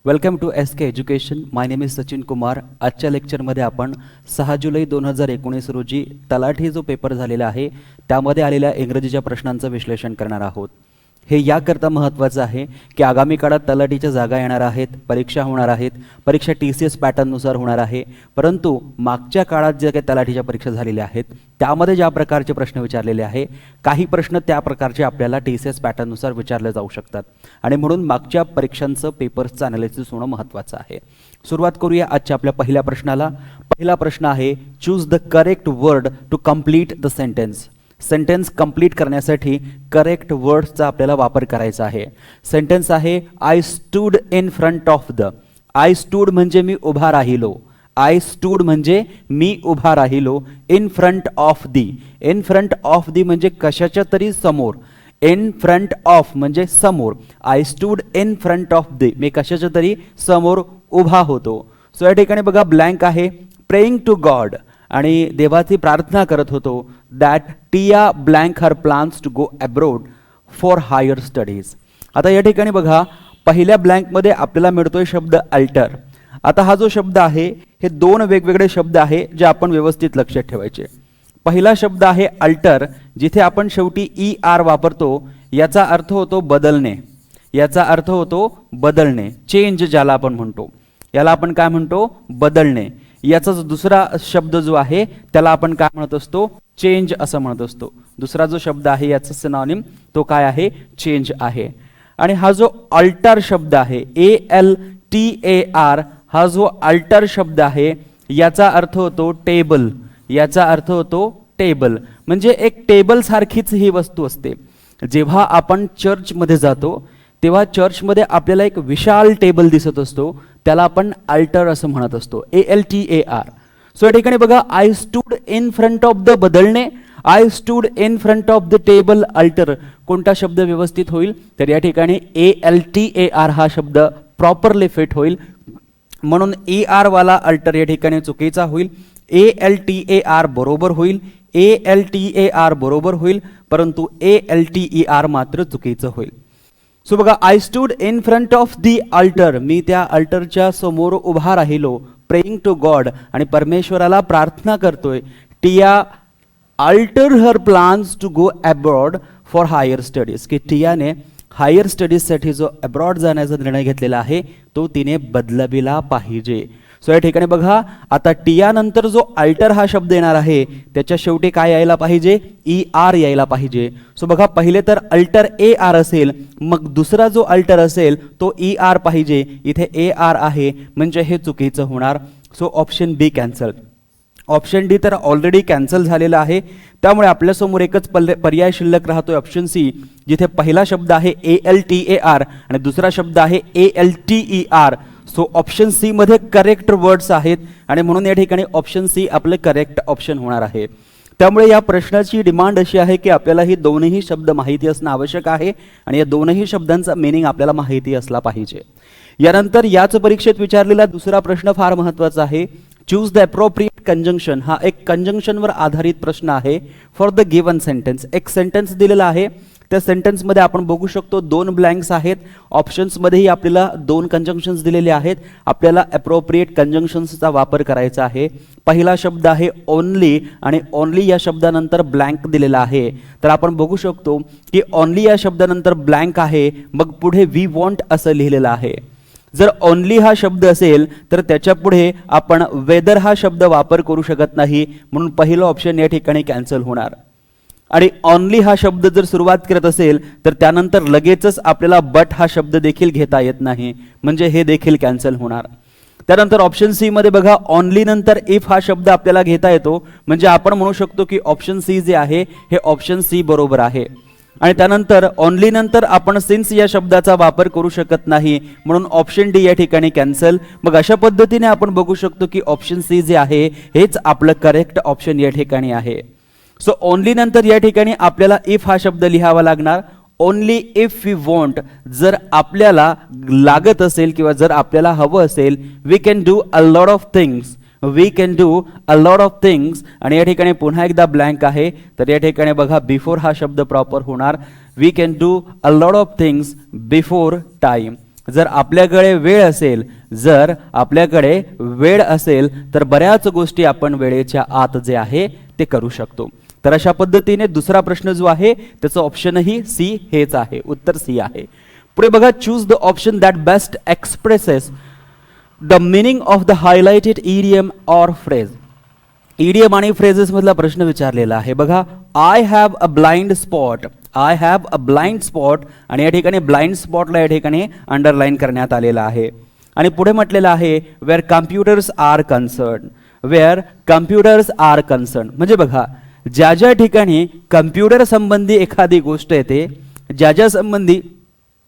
Welcome to SK education. My name is Sachin Kumar. आजच्या लेक्चरमध्ये आपण 6 जुलै 2019 रोजी तलाठी जो पेपर झालेला आहे त्यामध्ये आलेल्या इंग्रजीच्या प्रश्नांचं विश्लेषण करणार आहोत. हे याकरता महत्त्वाचं आहे की आगामी काळात तलाठीच्या जागा येणार आहेत, परीक्षा होणार आहेत, परीक्षा TCS पॅटर्ननुसार होणार आहे. परंतु मागच्या काळात जे काही तलाठीच्या परीक्षा झालेल्या आहेत त्यामध्ये ज्या प्रकारचे प्रश्न विचारलेले आहे, काही प्रश्न त्या प्रकारचे आपल्याला TCS पॅटर्ननुसार विचारले जाऊ शकतात आणि म्हणून मागच्या परीक्षांचं पेपर्सचं ॲनालिसिस होणं महत्त्वाचं आहे. सुरुवात करूया आजच्या आपल्या पहिल्या प्रश्नाला. पहिला प्रश्न आहे, choose the correct word to complete the sentence. Sentence complete करण्यासाठी करेक्ट वर्ड्सचा आपल्याला वापर करायचा आहे. सेंटेन्स आहे, I stood in front of the. I stood म्हणजे मी उभा राहिलो. आय स्टूड म्हणजे मी उभा राहिलो. In front of the. In front of the म्हणजे कशाच्या तरी समोर. इन फ्रंट ऑफ म्हणजे समोर. I stood in front of the, मी कशाच्या तरी समोर उभा होतो. सो या ठिकाणी बघा ब्लँक आहे, प्रेइंग टू गॉड, आणि देवाची प्रार्थना करत होतो. That Tia blank her plans to go abroad for higher studies. आता या ठिकाणी बघा पहिल्या ब्लँकमध्ये आपल्याला मिळतोय शब्द अल्टर. आता हा जो शब्द आहे हे दोन वेगवेगळे शब्द आहे जे आपण व्यवस्थित लक्षात ठेवायचे. पहिला शब्द आहे अल्टर, जिथे आपण शेवटी ER वापरतो. याचा अर्थ होतो बदलणे. याचा अर्थ होतो बदलणे, चेंज ज्याला आपण म्हणतो. याला आपण काय म्हणतो? बदलणे. याचा जो दुसरा शब्द जो आहे त्याला आपण काय म्हणत असतो? चेंज असं म्हणत असतो. दुसरा जो शब्द आहे याचा सिनॉनिम तो काय आहे? चेंज आहे. आणि हा जो अल्टर शब्द आहे ALTAR, हा जो अल्टर शब्द आहे याचा अर्थ होतो टेबल. याचा अर्थ होतो टेबल, म्हणजे एक टेबल सारखीच ही वस्तू असते. जेव्हा आपण चर्चमध्ये जातो तेव्हा चर्चमध्ये आपल्याला एक विशाल टेबल दिसत असतो, त्याला आपण अल्टर असं म्हणत असतो, ALTAR. सो या ठिकाणी बघा, I stood in front of the बदलणे, I stood in front of the table altar. कोणता शब्द व्यवस्थित होईल? तर या ठिकाणी ALTAR हा शब्द प्रॉपरली फिट होईल. म्हणून ER वाला अल्टर या ठिकाणी चुकीचा होईल. ALTAR बरोबर होईल. ALTAR बरोबर होईल, परंतु ALTER मात्र चुकीचं होईल. सो बघा, I stood in front of the altar, मी त्या अल्टरच्या समोर उभा राहिलो. प्रेइंग टू गॉड, आणि परमेश्वराला प्रार्थना करतोय. Tia altar her plans to go abroad for higher studies, की टियाने हायर स्टडीजसाठी जो अब्रॉड जाण्याचा निर्णय घेतलेला आहे तो तिने बदलविला पाहिजे. सो या ठिकाणी बघा, आता टिया नंतर जो अल्टर हा शब्द येणार आहे त्याच्या शेवटी काय यायला पाहिजे? ER यायला पाहिजे. सो बघा, पहिले तर अल्टर AR असेल, मग दुसरा जो अल्टर असेल तो ER पाहिजे. इथे AR आहे म्हणजे हे चुकीचं होणार. So option B cancel. Option D तर ऑलरेडी कॅन्सल झालेला आहे, त्यामुळे आपल्यासमोर एकच पर्याय शिल्लक राहतोय, ऑप्शन C, जिथे पहिला शब्द आहे ALTAR आणि दुसरा शब्द आहे ALTER. सो ऑप्शन C मध्ये करेक्ट वर्ड्स आहेत आणि म्हणून या ठिकाणी ऑप्शन C आपले करेक्ट ऑप्शन होणार आहे. त्यामुळे या प्रश्नाची डिमांड अशी आहे की आपल्याला ही दोनही शब्द माहिती असणं आवश्यक आहे आणि या दोनही शब्दांचा मीनिंग आपल्याला माहिती असला पाहिजे. यानंतर याच परीक्षेत विचारलेला दुसरा प्रश्न फार महत्त्वाचा आहे. Choose the appropriate conjunction. हा एक कंजंक्शनवर आधारित प्रश्न आहे. फॉर द गिवन सेंटेन्स, एक सेंटेन्स दिलेला आहे, त्या सेंटेन्समध्ये आपण बघू शकतो दोन ब्लँक्स आहेत. ऑप्शन्समध्येही आपल्याला दोन कंजंक्शन्स दिलेले आहेत. आपल्याला अप्रोप्रिएट कंजंक्शन्सचा वापर करायचा आहे. पहिला शब्द आहे ओनली, आणि ओनली या शब्दानंतर ब्लँक दिलेला आहे. तर आपण बघू शकतो की ओनली या शब्दानंतर ब्लँक आहे, मग पुढे वी वॉन्ट असं लिहिलेलं आहे. जर ओनली हा शब्द असेल तर त्याच्या पुढे आपण वेदर हा शब्द वापर करू शकत नाही, म्हणून पहिलं ऑप्शन या ठिकाणी कॅन्सल होणार. आणि ओनली हा शब्द जर सुरुवात करत असेल तर त्यानंतर लगेचच आपल्याला बट हा शब्द देखील घेता येत नाही, म्हणजे हे देखील कॅन्सल होणार. त्यानंतर ऑप्शन C मध्ये बघा, ओनली नंतर इफ हा शब्द आपल्याला घेता येतो, म्हणजे आपण म्हणू शकतो की ऑप्शन C जे आहे हे ऑप्शन C बरोबर आहे. आणि त्यानंतर ओनली नंतर आपण सिन्स या शब्दाचा वापर करू शकत नाही, म्हणून ऑप्शन D या ठिकाणी कॅन्सल. मग अशा पद्धतीने आपण बघू शकतो की ऑप्शन C जे आहे हेच आपलं करेक्ट ऑप्शन या ठिकाणी आहे. सो ओनली नंतर या ठिकाणी आपल्याला इफ हा शब्द लिहावा लागणार. ओनली इफ वी वॉन्ट, जर आपल्याला लागत असेल किंवा जर आपल्याला हवं असेल. We can do a lot of things, we can do a lot of things, आणि या ठिकाणी पुन्हा एकदा ब्लँक आहे. तर या ठिकाणी बघा बिफोर हा शब्द प्रॉपर होणार. We can do a lot of things before time. जर आपल्याकडे वेळ असेल तर बऱ्याच गोष्टी आपण वेळेच्या आत जे आहे ते करू शकतो. तर अशा पद्धतीने दुसरा प्रश्न जो आहे त्याचं ऑप्शनही सी हेच आहे, उत्तर सी आहे. पुढे बघा, choose the option that best expresses the meaning of the highlighted idiom or phrase. Idiom आणि फ्रेजेस मधला प्रश्न विचारलेला आहे. बघा, I have a blind spot, I have a blind spot, आणि या ठिकाणी ब्लाइंड स्पॉटला या ठिकाणी अंडरलाईन करण्यात आलेला आहे. आणि पुढे म्हटलेलं आहे where computers are concern, where computers are concern. म्हणजे बघा, ज्या ज्या ठिकाणी कम्प्युटर संबंधी एखादी गोष्ट येते, ज्या संबंधी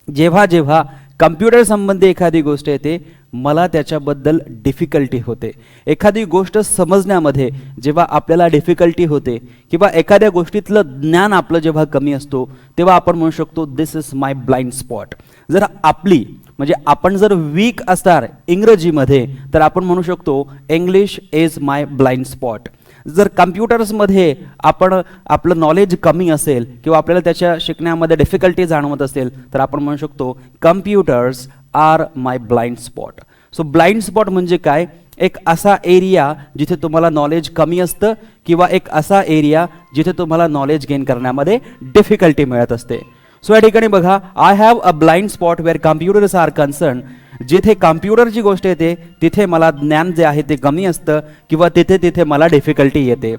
जेव्हा जेव्हा कम्प्युटर संबंधी एखादी गोष्ट येते, मला त्याच्याबद्दल डिफिकल्टी होते. एखादी गोष्ट समजण्यामध्ये जेव्हा आपल्याला डिफिकल्टी होते किंवा एखाद्या गोष्टीतलं ज्ञान आपलं जेव्हा कमी असतो, तेव्हा आपण म्हणू शकतो दिस इज माय ब्लाइंड स्पॉट. जर आपली म्हणजे आपण जर वीक असणार इंग्रजीमध्ये तर आपण म्हणू शकतो English is my blind spot. जर कम्प्युटर्समध्ये आपलं नॉलेज कमी असेल किंवा आपल्याला त्याच्या शिकण्यामध्ये डिफिकल्टी जाणवत असेल तर आपण म्हणू शकतो computers are my blind spot. So blind spot म्हणजे काय? एक असा एरिया जिथे तुम्हाला नॉलेज कमी असतं किंवा एक असा एरिया जिथे तुम्हाला नॉलेज गेन करण्यामध्ये डिफिकल्टी मिळत असते. सो या ठिकाणी बघा, I have a blind spot where computers are concern. जिथे कम्प्युटरची गोष्ट येते तिथे मला ज्ञान जे आहे ते कमी असतं किंवा तिथे मला डिफिकल्टी येते.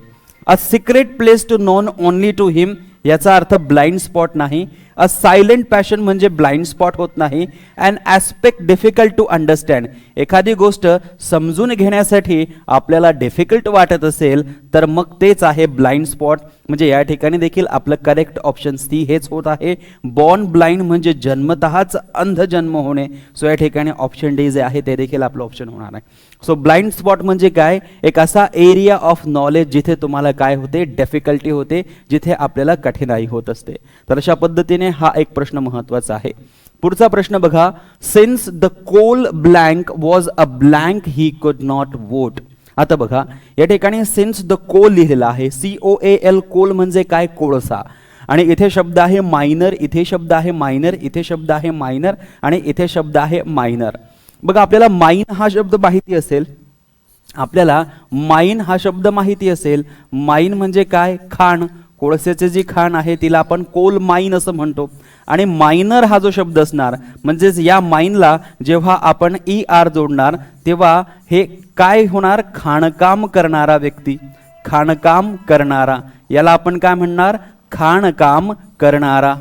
A secret place to known only to him याचा अर्थ ब्लाइंड स्पॉट नाही. अ सायलेंट पॅशन म्हणजे ब्लाइंड स्पॉट होत नाही. And aspect difficult to understand, एखादी गोष्ट समजून घेण्यासाठी आपल्याला डिफिकल्ट वाटत असेल तर मग तेच आहे ब्लाइंड स्पॉट. म्हणजे या ठिकाणी देखील आपलं करेक्ट ऑप्शन सी हेच होत आहे. बॉर्न ब्लाइंड म्हणजे जन्मतःच अंध जन्म होणे. सो या ठिकाणी ऑप्शन डी जे आहे ते देखील आपलं ऑप्शन होणार आहे. सो ब्लाइंड स्पॉट म्हणजे काय? एक असा एरिया ऑफ नॉलेज जिथे तुम्हाला काय होते, डिफिकल्टी होते, जिथे आपल्याला कठीणाई होत असते. तर अशा पद्धतीने हा एक प्रश्न महत्त्वाचा आहे. पुढचा प्रश्न बघा, since the coal blank was a blank he could not vote. आता बघा, या ठिकाणी सिन्स द कोल लिहिलेला आहे, COAL, कोल म्हणजे काय? कोळसा. आणि इथे शब्द आहे मायनर, इथे शब्द आहे मायनर, इथे शब्द आहे मायनर आणि इथे शब्द आहे मायनर. बघा, आपल्याला माइन हा शब्द माहिती असेल, आपल्याला माइन हा शब्द माहिती असेल. माइन म्हणजे काय? खाण. कोळशाची जी खाण आहे तिला आपण कोल माइन असं म्हणतो. आणि मायनर हा जो शब्द असणार म्हणजेच या माइनला जेव्हा आपण ER जोडणार तेव्हा हे काय होणार? खाणकाम करणारा व्यक्ती, खाणकाम करणारा, याला आपण काय म्हणणार? खाणकाम करणारा.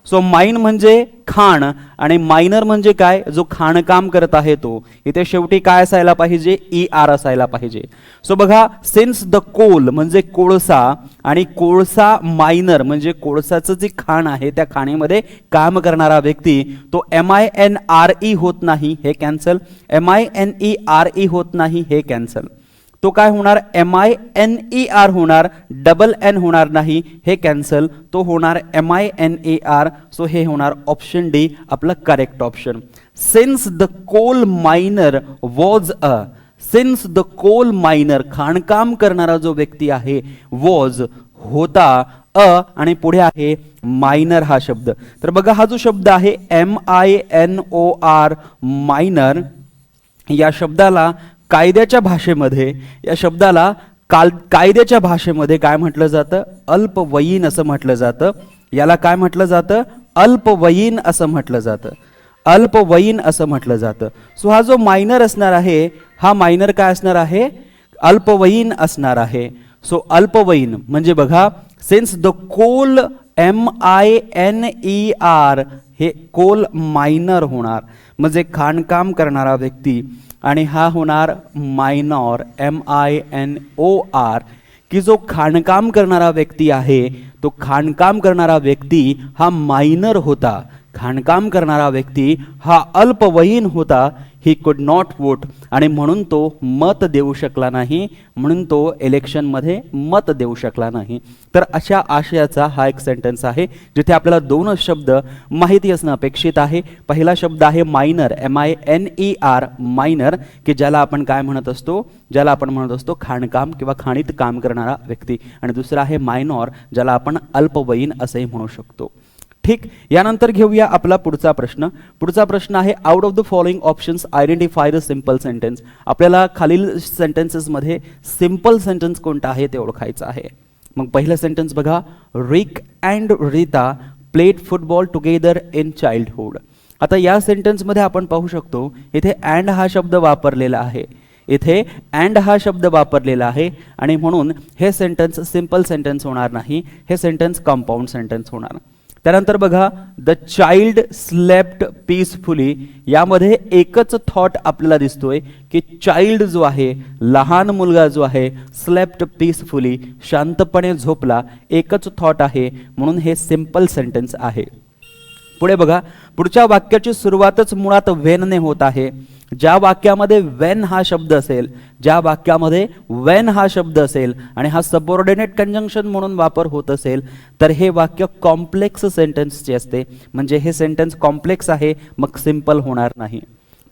सो माइन म्हणजे खाण आणि मायनर म्हणजे काय? जो खाणकाम करत आहे तो. इथे शेवटी काय असायला पाहिजे? ER असायला पाहिजे. सो बघा, सिन्स द कोल म्हणजे कोळसा आणि कोळसा मायनर म्हणजे कोळसाचं जे खाण आहे त्या खाणीमध्ये काम करणारा व्यक्ती, तो MINRE होत नाही, हे कॅन्सल. MINERE होत नाही, हे कॅन्सल. तो काय होणार? MINER होणार, N होणार नाही, हे कॅन्सल. तो होणार MINER. सो हे होणार ऑप्शन डी आपलं correct option. Since the coal miner was a, since the coal miner खाणकाम करणारा जो व्यक्ती आहे, वॉज होता, आणि पुढे आहे मायनर हा शब्द. तर बघा, हा जो शब्द आहे MINOR मायनर, या शब्दाला कायद्याच्या भाषेमध्ये, या शब्दाला कायद्याच्या भाषेमध्ये काय म्हटलं जातं? अल्पवयीन असं म्हटलं जातं. याला काय म्हटलं जातं? अल्पवयीन असं म्हटलं जातं, अल्पवयीन असं म्हटलं जातं. सो हा जो मायनर असणार आहे, हा मायनर काय असणार आहे? अल्पवयीन असणार आहे. सो अल्पवयीन म्हणजे बघा, सिन्स द कोल MINER हे कोल मायनर होणार म्हणजे खाणकाम करणारा व्यक्ती, आणि हा होणार मायनॉर MINOR, की जो खाणकाम करणारा व्यक्ती आहे तो खाणकाम करणारा व्यक्ती हा मायनर होता, खाणकाम करणारा व्यक्ती हा अल्पवयीन होता. ही कुड नॉट वोट, आणि म्हणून तो मत देऊ शकला नाही, म्हणून तो इलेक्शनमध्ये मत देऊ शकला नाही. तर अशा आशयाचा हा एक सेंटेन्स आहे जिथे आपल्याला दोन शब्द माहिती असणं अपेक्षित आहे. पहिला शब्द आहे मायनर, MINER मायनर, की ज्याला आपण काय म्हणत असतो? ज्याला आपण म्हणत असतो खाणकाम किंवा खाणीत काम करणारा व्यक्ती. आणि दुसरा आहे मायनॉर, ज्याला आपण अल्पवयीन असंही म्हणू शकतो. ठीक, यानंतर घेऊया आपला पुढचा प्रश्न. पुढचा प्रश्न आहे out of the following options identify the simple sentence. आपल्याला खालील सेंटेन्सेसमध्ये सिंपल सेंटेन्स कोणता आहे ते ओळखायचं आहे. मग पहिलं सेंटेन्स बघा, Rick and Rita played football together in childhood. आता या सेंटेन्समध्ये आपण पाहू शकतो इथे अँड हा शब्द वापरलेला आहे, इथे अँड हा शब्द वापरलेला आहे आणि म्हणून हे सेंटेन्स सिंपल सेंटेन्स होणार नाही, हे सेंटेन्स कंपाऊंड सेंटेन्स होणार. त्यानंतर बघा, द चाइल्ड स्लेप्ट पीसफुली. यामध्ये एकच थॉट आपल्याला दिसतोय की चाइल्ड जो आहे, लहान मुलगा जो आहे, स्लेप्ट पीसफुली, शांतपणे झोपला, एकच थॉट आहे, म्हणून हे सिंपल सेंटेन्स आहे. पुढे बघा, पुढच्या वाक्याची सुरुवातच मुळात वेनने होत आहे. ज्या वाक्यामध्ये वेन हा शब्द असेल, ज्या वाक्यामध्ये वेन हा शब्द असेल आणि हा सबऑर्डिनेट कंजंक्शन म्हणून वापर होत असेल तर हे वाक्य कॉम्प्लेक्स सेंटेन्सचे असते. म्हणजे हे सेंटेन्स कॉम्प्लेक्स आहे, मग सिंपल होणार नाही.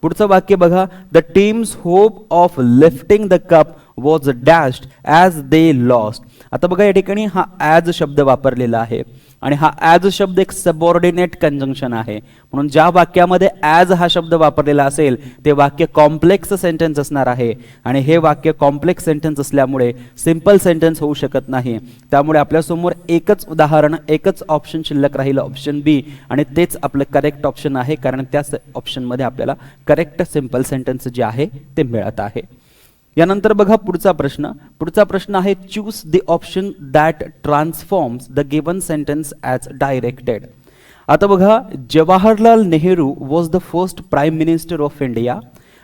पुढचं वाक्य बघा, the team's hope of lifting the cup was dashed as they lost. आता बघा या ठिकाणी हा ॲज शब्द वापरलेला आहे आणि हा ॲज शब्द एक सबऑर्डिनेट कंजंक्शन आहे, म्हणून ज्या वाक्यामध्ये ॲज हा शब्द वापरलेला असेल ते वाक्य कॉम्प्लेक्स सेंटेन्स असणार आहे आणि हे वाक्य कॉम्प्लेक्स सेंटेन्स असल्यामुळे सिंपल सेंटेन्स होऊ शकत नाही. त्यामुळे आपल्यासमोर एकच उदाहरण, एकच ऑप्शन शिल्लक राहिलं, ऑप्शन बी, आणि तेच आपलं करेक्ट ऑप्शन आहे, कारण त्याच ऑप्शनमध्ये आपल्याला करेक्ट सिंपल सेंटेन्स जे आहे ते मिळत आहे. यानंतर बघा पुढचा प्रश्न. पुढचा प्रश्न आहे choose the option that transforms the given sentence as directed. आता बघा, Jawaharlal Nehru was the first prime minister of India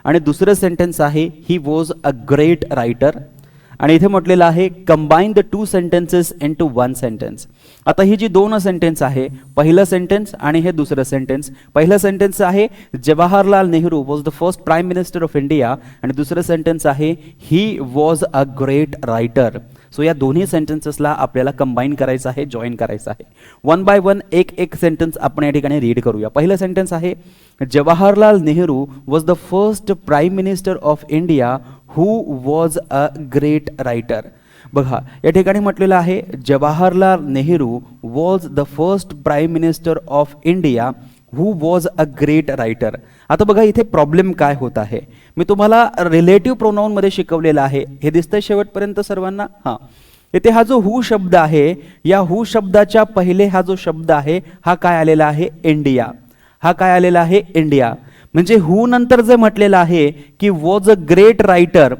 आणि दुसरं सेंटेन्स आहे he was a great writer आणि इथे म्हटलेलं आहे combine the two sentences into one sentence. आता ही जी दोन सेंटेन्स आहे, पहिलं सेंटेन्स आणि हे दुसरं सेंटेन्स. पहिलं सेंटेन्स आहे Jawaharlal Nehru was the first prime minister of India आणि दुसरं सेंटेन्स आहे he was a great writer. So या दोन्ही सेंटेन्सेसला आपल्याला कंबाईन करायचं आहे, जॉईन करायचं आहे. वन बाय वन एक एक सेंटेन्स आपण या ठिकाणी रीड करूया. पहिलं सेंटेन्स आहे Jawaharlal Nehru was the first prime minister of India who was a great writer. बघा या ठिकाणी म्हटलेलं आहे Jawaharlal Nehru was the first prime minister of India who was a great writer. आता बघा इथे प्रॉब्लेम काय होत आहे, मी तुम्हाला रिलेटिव्ह प्रोनाऊनमध्ये शिकवलेलं आहे, हे दिसतंय शेवटपर्यंत सर्वांना. हां, इथे हा जो हू शब्द आहे, या हू शब्दाच्या पहिले हा जो शब्द आहे हा काय आलेला आहे, इंडिया. हा काय आलेला आहे, इंडिया. म्हणजे हू नंतर जे म्हटलेलं आहे की वॉज अ ग्रेट रायटर,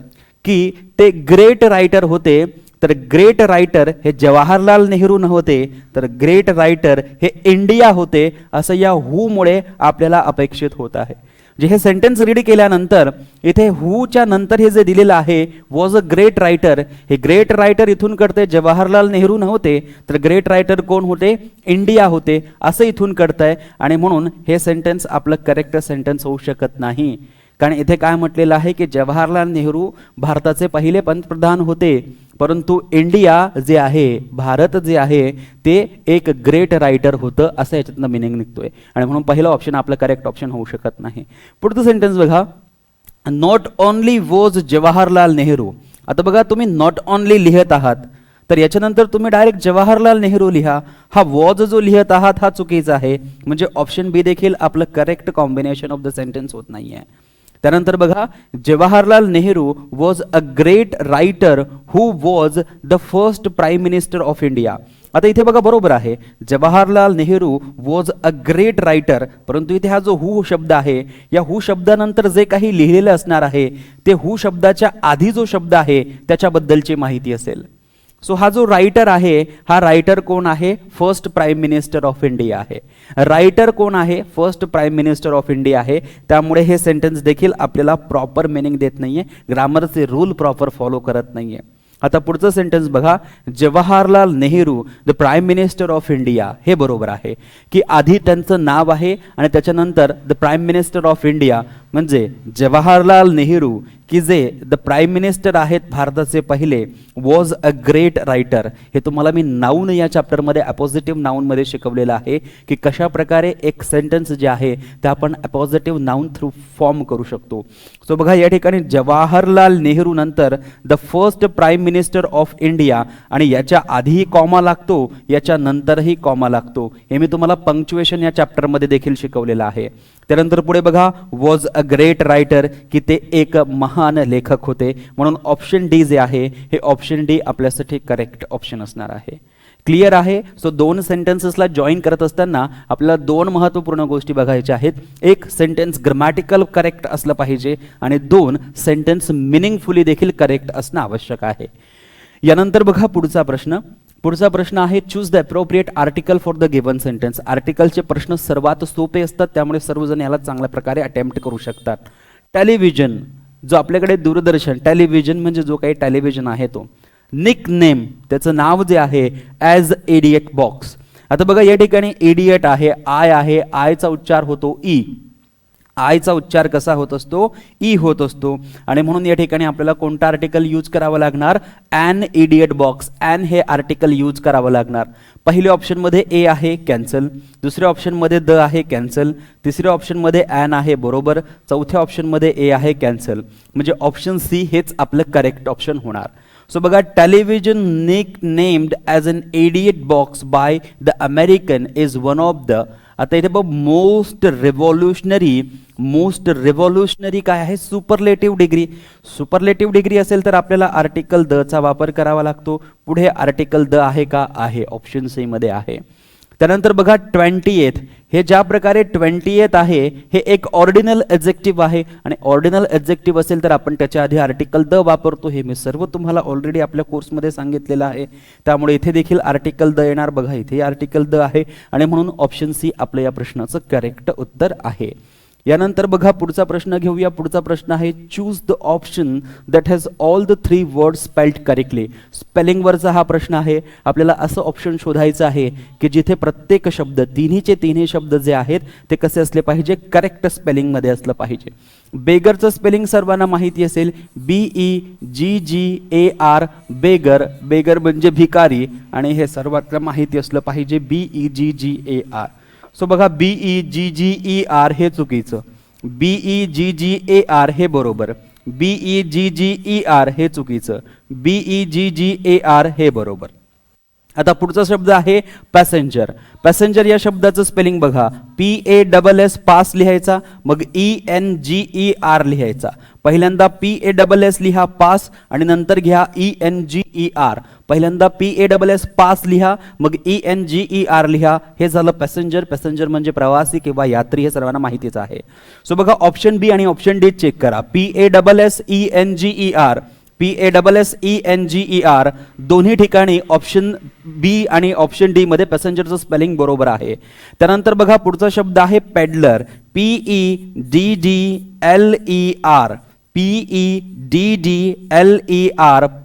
की ते ग्रेट रायटर होते, तर ग्रेट रायटर हे जवाहरलाल नेहरू नव्हते, तर ग्रेट रायटर हे इंडिया होते, असं या हू मुळे आपल्याला अपेक्षित होत आहे. जे हे सेंटेन्स रीड केल्यानंतर इथे हूच्या नंतर हे जे दिलेलं आहे वॉज अ ग्रेट रायटर, हे ग्रेट रायटर इथून कळतंय जवाहरलाल नेहरू नव्हते, तर ग्रेट रायटर कोण होते, इंडिया होते, असं इथून कळतंय. आणि म्हणून हे सेंटेन्स आपलं करेक्ट सेंटेन्स होऊ शकत नाही, कारण इथे काय म्हटलेलं आहे की जवाहरलाल नेहरू भारताचे पहिले पंतप्रधान होते, परंतु इंडिया जे आहे, भारत जे आहे ते एक ग्रेट रायटर होतं, असं याच्यातनं मिनिंग निघतोय आणि म्हणून पहिलं ऑप्शन आपलं करेक्ट ऑप्शन होऊ शकत नाही. पुढचं सेंटेन्स बघा, not only was Jawaharlal Nehru. आता बघा तुम्ही नॉट ओनली लिहित आहात, तर याच्यानंतर तुम्ही डायरेक्ट जवाहरलाल नेहरू लिहा. हा वॉज जो लिहित आहात हा चुकीचा आहे, म्हणजे ऑप्शन बी देखील आपलं correct combination of the sentence होत नाही आहे. त्यानंतर बघा, Jawaharlal Nehru was a great writer who was the first prime minister of India. आता इथे बघा बरोबर आहे, Jawaharlal Nehru was a great writer, परंतु इथे हा जो हू शब्द आहे, या हू शब्दानंतर जे काही लिहिलेलं असणार आहे ते हू शब्दाच्या आधी जो शब्द आहे त्याच्याबद्दलची माहिती असेल. सो हा जो रायटर आहे, हा रायटर कोण आहे, first prime minister of India आहे. रायटर कोण आहे, first prime minister of India आहे. त्यामुळे हे सेंटेन्स देखील आपल्याला प्रॉपर मिनिंग देत नाहीये, ग्रामरचे रूल प्रॉपर फॉलो करत नाहीये. आता पुढचं सेंटेन्स बघा, Jawaharlal Nehru the prime minister of India. हे बरोबर आहे की आधी त्यांचं नाव आहे आणि त्याच्यानंतर the prime minister of India, म्हणजे जवाहरलाल नेहरू की जे द प्राईम मिनिस्टर आहेत भारताचे पहिले वॉज अ ग्रेट रायटर, हे तुम्हाला मी नाऊन या चॅप्टरमध्ये अपोजिटिव्ह नाऊनमध्ये शिकवलेलं आहे की कशा प्रकारे एक सेंटेन्स जे आहे ते आपण अपोजिटिव्ह नाऊन थ्रू फॉर्म करू शकतो. सो बघा या ठिकाणी जवाहरलाल नेहरू नंतर the first prime minister of India, आणि याच्या आधीही कॉमा लागतो, याच्या नंतरही कॉमा लागतो. हे मी तुम्हाला पंक्च्युएशन या चॅप्टरमध्ये देखील शिकवलेलं आहे. त्यानंतर पुढे बघा वॉज अ ग्रेट रायटर, की ते एक महान लेखक होते. म्हणून ऑप्शन डी जे आहे हे ऑप्शन डी आपल्यासाठी करेक्ट ऑप्शन असणार आहे. क्लिअर आहे. सो दोन सेंटेन्सेसला जॉईन करत असताना आपल्याला दोन महत्त्वपूर्ण गोष्टी बघायच्या आहेत. एक, सेंटेन्स ग्रामॅटिकल करेक्ट असलं पाहिजे, आणि दोन, सेंटेन्स मिनिंगफुली देखील करेक्ट असणं आवश्यक आहे. यानंतर बघा पुढचा प्रश्न आहे choose the appropriate article for the given sentence. आर्टिकलचे प्रश्न सर्वात सोपे असतात, त्यामुळे सर्वजण याला चांगल्या प्रकारे अटेम्प्ट करू शकतात. टेलिव्हिजन, जो आपल्याकडे दूरदर्शन, टेलिव्हिजन म्हणजे जो काही टेलिव्हिजन आहे तो. निक नेम, त्याचं नाव जे आहे ॲज इडियट बॉक्स. आता बघा या ठिकाणी इडियट आहे, आय आहे, आयचा उच्चार होतो ई, आयचा उच्चार कसा होत असतो, ई होत असतो, आणि म्हणून या ठिकाणी आपल्याला कोणता आर्टिकल यूज करावं लागणार, ॲन इडियट बॉक्स. ॲन हे आर्टिकल यूज करावं लागणार. पहिल्या ऑप्शनमध्ये ए आहे, कॅन्सल. दुसऱ्या ऑप्शनमध्ये द आहे, कॅन्सल. तिसऱ्या ऑप्शनमध्ये ॲन आहे, बरोबर. चौथ्या ऑप्शनमध्ये ए आहे, कॅन्सल. म्हणजे ऑप्शन सी हेच आपलं करेक्ट ऑप्शन होणार. सो बघा, television nick named as an idiot box by the American is one of the. आता इथे बघ मोस्ट रिव्हॉल्युशनरी काय आहे, सुपरलेटिव्ह डिग्री. सुपरलेटिव्ह डिग्री असेल तर आपल्याला आर्टिकल द चा वापर करावा लागतो. पुढे आर्टिकल द आहे का, आहे, ऑप्शन सी मध्ये आहे. त्यानंतर बघा 20th, हे ज्या प्रकारे 20th आहे हे एक ऑर्डिनल ॲडजेक्टिव्ह आहे, आणि ऑर्डिनल ॲडजेक्टिव्ह असेल तर आपण त्याच्या आधी आर्टिकल द वापरतो. हे मी सर्व तुम्हाला ऑलरेडी आपल्या कोर्समध्ये सांगितलेलं आहे. त्यामुळे इथे देखील आर्टिकल द येणार. बघा इथे आर्टिकल द आहे, आणि म्हणून ऑप्शन सी आपलं या प्रश्नाचं करेक्ट उत्तर आहे. यानंतर बघा पुढचा प्रश्न घेऊया. पुढचा प्रश्न आहे choose the option that has all the 3 words spelled correctly. स्पेलिंगवरचा हा प्रश्न आहे. आपल्याला असं ऑप्शन शोधायचं आहे की जिथे प्रत्येक शब्द, तिन्ही शब्द जे आहेत ते कसे असले पाहिजे, करेक्ट स्पेलिंगमध्ये असलं पाहिजे. बेगरचं स्पेलिंग सर्वांना माहिती असेल, BEGGAR, बेगर. बेगर म्हणजे भिकारी, आणि हे सर्वांना माहिती असलं पाहिजे, BEGGAR. सो बघा BEGGER हे चुकीचं, BEGGAR हे बरोबर, BEGGER हे चुकीचं, BEGGAR हे बरोबर. आता पुढचा शब्द आहे पॅसेंजर. पॅसेंजर या शब्दाचं स्पेलिंग बघा, PASS पास लिहायचा, मग ENGER लिहायचा. पहिल्यांदा PASS लिहा पास, आणि नंतर घ्या ENGER. पहिल्यांदा PASS पास लिहा, मग ENGER लिहा. हे झालं पॅसेंजर. पॅसेंजर म्हणजे प्रवासी किंवा यात्री, हे सर्वांना माहितीच आहे. सो बघा ऑप्शन बी आणि ऑप्शन डी चेक करा. PASSENGER दोन्ही ठिकाणी ऑप्शन बी आणि ऑप्शन डी मध्ये पॅसेंजरचं स्पेलिंग बरोबर आहे. त्यानंतर बघा पुढचा शब्द आहे peddler. PEDDLER, PEDDLER,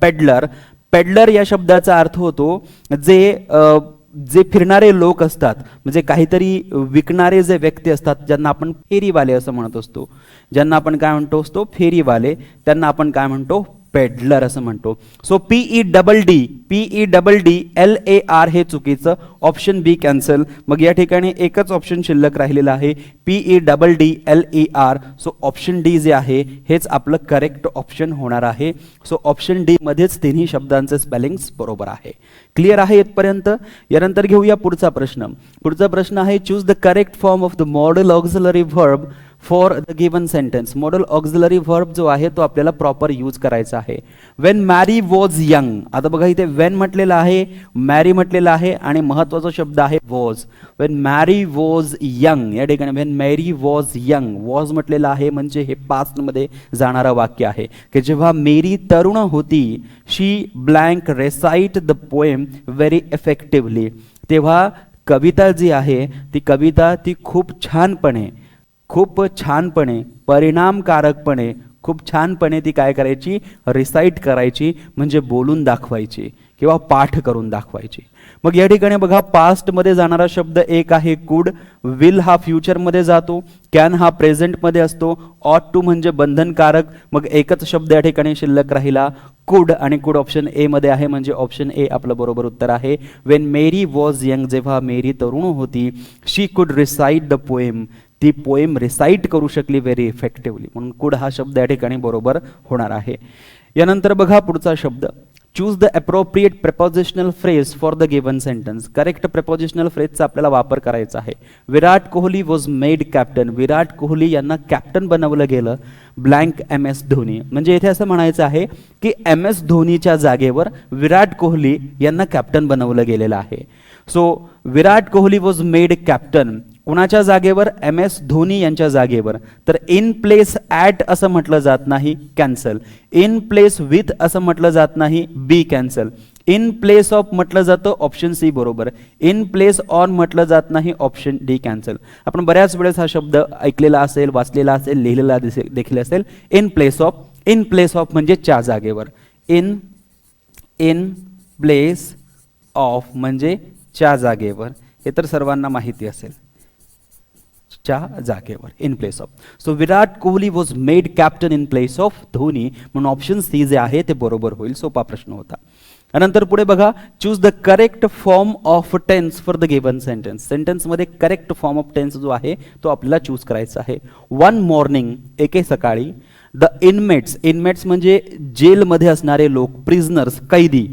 peddler. Peddler या शब्दाचा अर्थ होतो जे फिरणारे लोक असतात, म्हणजे काहीतरी विकणारे जे व्यक्ती असतात, ज्यांना आपण फेरीवाले असं म्हणत असतो, ज्यांना आपण काय म्हणतो असतो, फेरीवाले, त्यांना आपण काय म्हणतो, पेडलर असं म्हणतो. सो PEDDLER हे चुकीचं, ऑप्शन बी कॅन्सल. मग या ठिकाणी एकच ऑप्शन शिल्लक राहिलेला आहे, PEDDLER. So option D J आहे हेच आपलं करेक्ट ऑप्शन होणार आहे. सो ऑप्शन डी मध्येच तिन्ही शब्दांचे स्पेलिंग्स बरोबर आहे. क्लिअर आहे इथपर्यंत. यानंतर घेऊया पुढचा प्रश्न. पुढचा प्रश्न आहे choose the correct form of the modal auxiliary verb for the given sentence. Modal auxiliary verb जो आहे तो आपल्याला प्रॉपर यूज करायचा आहे. वेन मॅरी वॉज यंग. आता बघा इथे वेन म्हटलेलं आहे, मॅरी म्हटलेलं आहे, आणि महत्वाचा शब्द आहे वॉज. वेन मॅरी वॉज यंग, या ठिकाणी वेन मॅरी वॉज यंग, वॉज म्हटलेलं आहे म्हणजे हे पास्ट मध्ये जाणारं वाक्य आहे की जेव्हा मेरी तरुण होती, she blank recite the poem very effectively. तेव्हा कविता जी आहे ती कविता ती खूप छानपणे, परिणामकारकपणे, खूप छानपणे ती काय करायची, रिसाइट करायची, म्हणजे बोलून दाखवायची किंवा पाठ करून दाखवायची. मग या ठिकाणी बघा पास्ट मध्ये जाणारा शब्द एक आहे कुड, विल हा फ्युचर मध्ये जातो, कॅन हा प्रेझेंट मध्ये असतो, ऑट टू म्हणजे बंधनकारक, मग एकच शब्द या ठिकाणी शिल्लक राहिला कुड, आणि कुड ऑप्शन ए मध्ये आहे म्हणजे ऑप्शन ए आपलं बरोबर उत्तर आहे. वेन मेरी वॉज यंग, जेव्हा मेरी तरुण होती, शी कुड रिसाइट द पोएम, ती पोएम रिसाइट करू शकली व्हेरी इफेक्टिव्हली, म्हणून कुड हा शब्द या ठिकाणी बरोबर होणार आहे. यानंतर बघा पुढचा शब्द, choose the appropriate prepositional phrase for the given sentence. Correct prepositional फ्रेजचा आपल्याला वापर करायचा आहे. Virat Kohli was made captain, Virat Kohli यांना कॅप्टन बनवलं गेलं ब्लँक एम एस धोनी, म्हणजे इथे असं म्हणायचं आहे की एम एस धोनीच्या जागेवर विराट कोहली यांना कॅप्टन बनवलं गेलेलं आहे. So Virat Kohli was made captain, कुणाच्या जागेवर, एम एस धोनी यांच्या जागेवर. तर इन प्लेस ॲट असं म्हटलं जात नाही, कॅन्सल. इन प्लेस विथ असं म्हटलं जात नाही, बी कॅन्सल. इन प्लेस ऑफ म्हटलं जातं, ऑप्शन सी बरोबर. इन प्लेस ऑन म्हटलं जात नाही, ऑप्शन डी कॅन्सल. आपण बऱ्याच वेळेस हा शब्द ऐकलेला असेल, वाचलेला असेल, लिहिलेला देखील असेल. In place of, in place of म्हणजे च्या जागेवर. इन प्लेस ऑफ म्हणजे च्या जागेवर, हे तर सर्वांना माहिती असेल, च्या जागेवर, in place of. So Virat Kohli was made captain in place of Dhoni, म्हणून ऑप्शन सी जे आहे ते बरोबर होईल. सोपा प्रश्न होता. नंतर पुढे बघा, choose the correct form of tense for the given sentence. सेंटेन्समध्ये करेक्ट फॉर्म ऑफ टेन्स जो आहे तो आपल्याला चूज करायचा आहे. वन मॉर्निंग, एके सकाळी. द इनमेट्स, इनमेट्स म्हणजे जेलमध्ये असणारे लोक, प्रिझनर्स कैदी.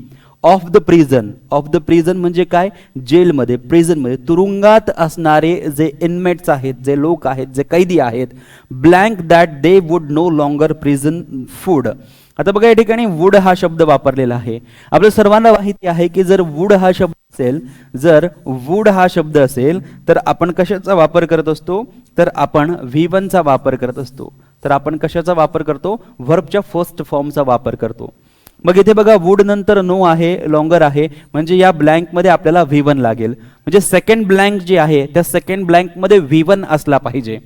Of the prison, of the prison म्हणजे काय, जेलमध्ये, प्रिझनमध्ये, तुरुंगात असणारे जे इनमेट्स आहेत, जे लोक आहेत, जे कैदी आहेत. Blank that they would no longer prison food. आता बघा या ठिकाणी वुड हा शब्द वापरलेला आहे. आपल्या सर्वांना माहिती आहे की जर वुड हा शब्द असेल, जर वुड हा शब्द असेल तर आपण कशाचा वापर करत असतो, तर आपण V1 चा वापर करत असतो. तर आपण कशाचा वापर करतो, व्हर्बच्या फर्स्ट फॉर्मचा वापर करतो. मग इथे बघा वुड नंतर नो आहे, लॉंगर आहे, म्हणजे या ब्लँकमध्ये आपल्याला V1 लागेल. म्हणजे सेकंड ब्लँक जे आहे त्या सेकंड ब्लँकमध्ये V1 असला पाहिजे.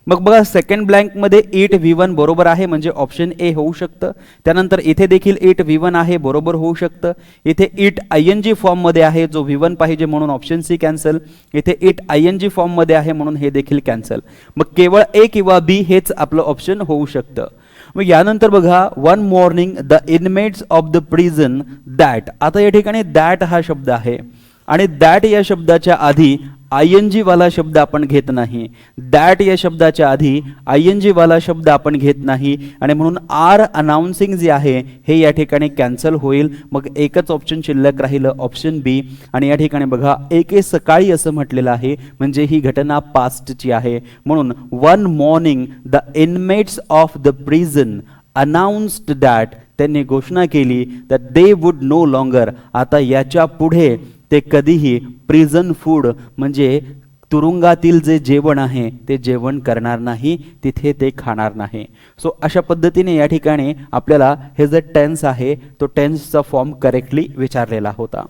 मग बघा सेकंड ब्लँकमध्ये इट V1 बरोबर आहे म्हणजे ऑप्शन ए होऊ शकतं. त्यानंतर इथे देखील इट V1 आहे, बरोबर होऊ शकतं. इथे इट ING फॉर्ममध्ये आहे जो V1 पाहिजे म्हणून ऑप्शन सी कॅन्सल. इथे इट ING फॉर्ममध्ये आहे म्हणून हे देखील कॅन्सल. मग केवळ ए किंवा बी हेच आपलं ऑप्शन होऊ शकतं. मग यानंतर बघा, one morning the inmates of the prison that. आता या ठिकाणी दॅट हा शब्द आहे आणि दॅट या शब्दाच्या आधी ING वाला शब्द आपण घेत नाही. दॅट या शब्दाच्या आधी ING वाला शब्द आपण घेत नाही आणि म्हणून आर अनाउन्सिंग जे आहे हे या ठिकाणी कॅन्सल होईल. मग एकच ऑप्शन शिल्लक राहिलं, ऑप्शन बी. आणि या ठिकाणी बघा एके सकाळी असं म्हटलेलं आहे म्हणजे ही घटना पास्टची आहे. म्हणून one morning the inmates of the prison announced that, त्यांनी घोषणा केली that they would no longer, आता याच्या पुढे ते कधीही प्रिझन फूड म्हणजे तुरुंगातील जे जेवण आहे ते जेवण करणार नाही, तिथे ते खाणार नाही. सो अशा पद्धतीने या ठिकाणी आपल्याला हे जे टेन्स आहे तो टेन्सचा फॉर्म करेक्टली विचारलेला होता.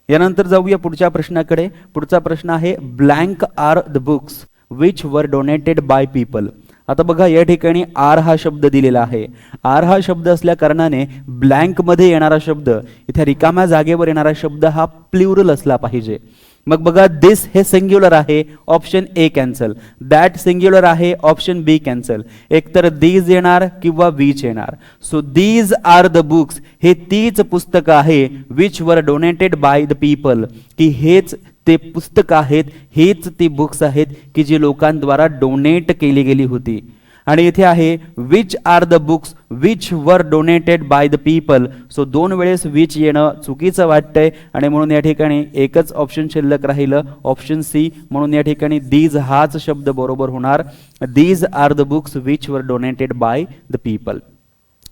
यानंतर जाऊया पुढच्या प्रश्नाकडे. पुढचा प्रश्न आहे, blank are the books which were donated by people. आता बघा या ठिकाणी आर हा शब्द दिलेला आहे. आर हा शब्द असल्या कारणाने ब्लँक मध्ये येणारा शब्द, इथे रिकाम्या जागेवर येणारा शब्द हा प्लुरल असला पाहिजे. मग बघा दिस हे सिंग्युलर आहे, option A cancel. That singular आहे, ऑप्शन बी कॅन्सल. एकतर दीज येणार किंवा विच येणार. So these are the books, हे तीच पुस्तकं आहे which were donated by the people, की हेच ते पुस्तक आहेत, हेच ती बुक्स आहेत की जी लोकांद्वारा डोनेट केली गेली होती. आणि इथे आहे which are the books which were donated by the people. So दोन वेळेस विच येणं चुकीचं वाटतंय आणि म्हणून या ठिकाणी एकच ऑप्शन शिल्लक राहिलं, ऑप्शन सी. म्हणून या ठिकाणी दीज हाच शब्द बरोबर होणार. These are the books which were donated by the people.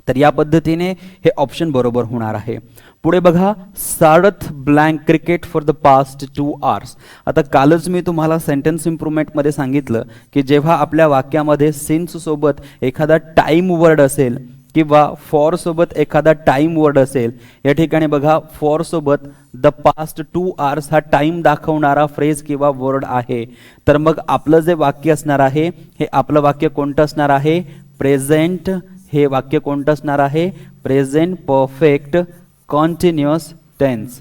तर या पद्धतीने हे ऑप्शन बरोबर होणार आहे. पुढे बघा, Sarath blank cricket for the past 2 hours. आता कालच मी तुम्हाला सेंटेन्स इम्प्रूव्हमेंटमध्ये सांगितलं की जेव्हा आपल्या वाक्यामध्ये सिन्स सोबत एखादा टाइम वर्ड असेल किंवा फॉर सोबत एखादा टाइम वर्ड असेल, या ठिकाणी बघा फॉर सोबत द पास्ट 2 hours हा टाइम दाखवणारा फ्रेज किंवा वर्ड आहे. तर मग आपलं जे वाक्य असणार आहे हे आपलं वाक्य कोणतं असणार आहे, प्रेझेंट. हे वाक्य कोणतं असणार आहे, present perfect continuous tense.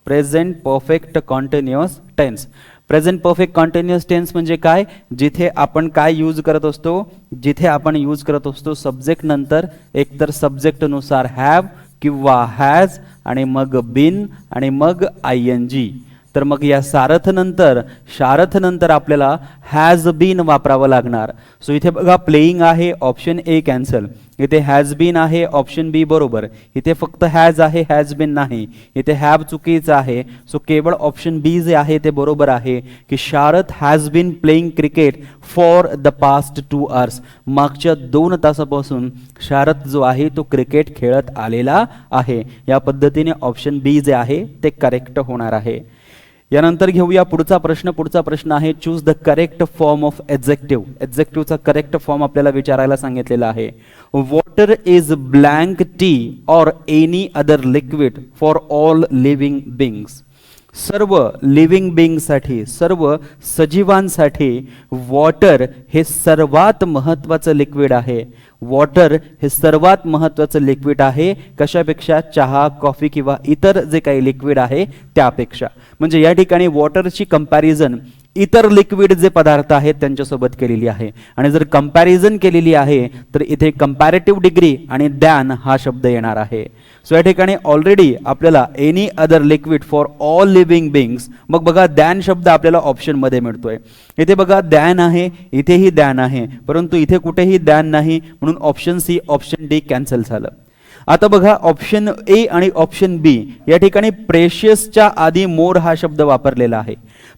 Present perfect continuous tense. Present perfect continuous tense म्हणजे काय, जिथे आपण काय यूज करत असतो, जिथे आपण यूज करत असतो सब्जेक्ट नंतर एकतर सब्जेक्ट नुसार हॅव किंवा हॅज आणि मग बीन आणि मग ING. तर मग या सारथ नंतर आपल्याला हॅज बीन वापरावं लागणार. सो इथे बघा प्लेइंग आहे, ऑप्शन ए कॅन्सल. इथे हॅज बीन आहे, ऑप्शन बी बरोबर. इथे फक्त हॅज आहे, हॅज बीन नाही. इथे हॅव चुकीचं आहे. सो केवळ ऑप्शन बी जे आहे ते बरोबर आहे की Sharath has been playing cricket for the past 2 hours. मागच्या 2 तासापासून शारथ जो आहे तो क्रिकेट खेळत आलेला आहे. या पद्धतीने ऑप्शन बी जे आहे ते करेक्ट होणार आहे. यानंतर घेऊया पुढचा प्रश्न आहे choose the correct form of adjective. एडजेक्टिव्हचा करेक्ट फॉर्म आपल्याला विचारायला सांगितलेला आहे. Water is blank tea or any other liquid for all living beings. सर्व लिव्हिंग बिंगसाठी, सर्व सजीवांसाठी वॉटर हे सर्वात महत्त्वाचं लिक्विड आहे. वॉटर हे सर्वात महत्त्वाचं लिक्विड आहे. कशापेक्षा? चहा, कॉफी किंवा इतर जे काही लिक्विड आहे त्यापेक्षा. म्हणजे या ठिकाणी वॉटरची कंपॅरिझन इतर लिक्विड जे पदार्थ आहेत त्यांच्यासोबत केलेली आहे. आणि जर कंपॅरिझन केलेली आहे तर इथे कंपॅरेटिव्ह डिग्री आणि दॅन हा शब्द येणार आहे. सो या ठिकाणी ऑलरेडी आपल्याला any other liquid for all living बिंग्स, मग बघा दॅन शब्द आपल्याला ऑप्शनमध्ये मिळतोय. इथे बघा दॅन आहे, इथेही दॅन आहे, परंतु इथे कुठेही दॅन नाही, म्हणून option C, option D cancel झालं. आता बघा ऑप्शन ए आणि ऑप्शन बी या ठिकाणी प्रेशियसच्या आधी मोर हा शब्द वापरलेला आहे.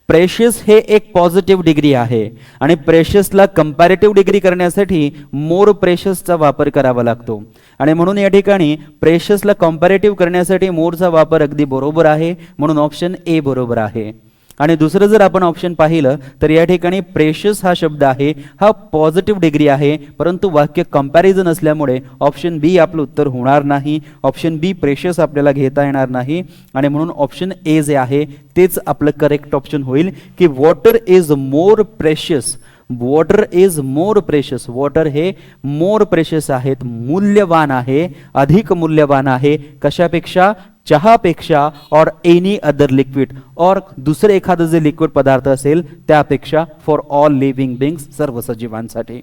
प्रेशियस हे एक पॉझिटिव्ह डिग्री आहे आणि प्रेशियसला कंपॅरेटिव्ह डिग्री करण्यासाठी मोर प्रेशियसचा वापर करावा लागतो. आणि म्हणून या ठिकाणी प्रेशियसला कंपॅरेटिव्ह करण्यासाठी मोरचा वापर अगदी बरोबर आहे, म्हणून ऑप्शन ए बरोबर आहे. आणि दुसरं जर आपण ऑप्शन पाहिलं तर या ठिकाणी प्रेशियस हा शब्द आहे हा पॉझिटिव्ह डिग्री आहे, परंतु वाक्य कंपॅरिझन असल्यामुळे ऑप्शन बी आपलं उत्तर होणार नाही. ऑप्शन बी प्रेशियस आपल्याला घेता येणार नाही आणि म्हणून ऑप्शन ए जे आहे तेच आपलं करेक्ट ऑप्शन होईल की water is more precious. Water is more precious. Water हे मोर प्रेशियस आहेत, मूल्यवान आहे, अधिक मूल्यवान आहे. कशापेक्षा? चहापेक्षा और एनी अदर लिक्विड, और दुसरे एखादं जे लिक्विड पदार्थ असेल त्यापेक्षा, फॉर ऑल लिव्हिंग बिंग्स, सर्व सजीवांसाठी.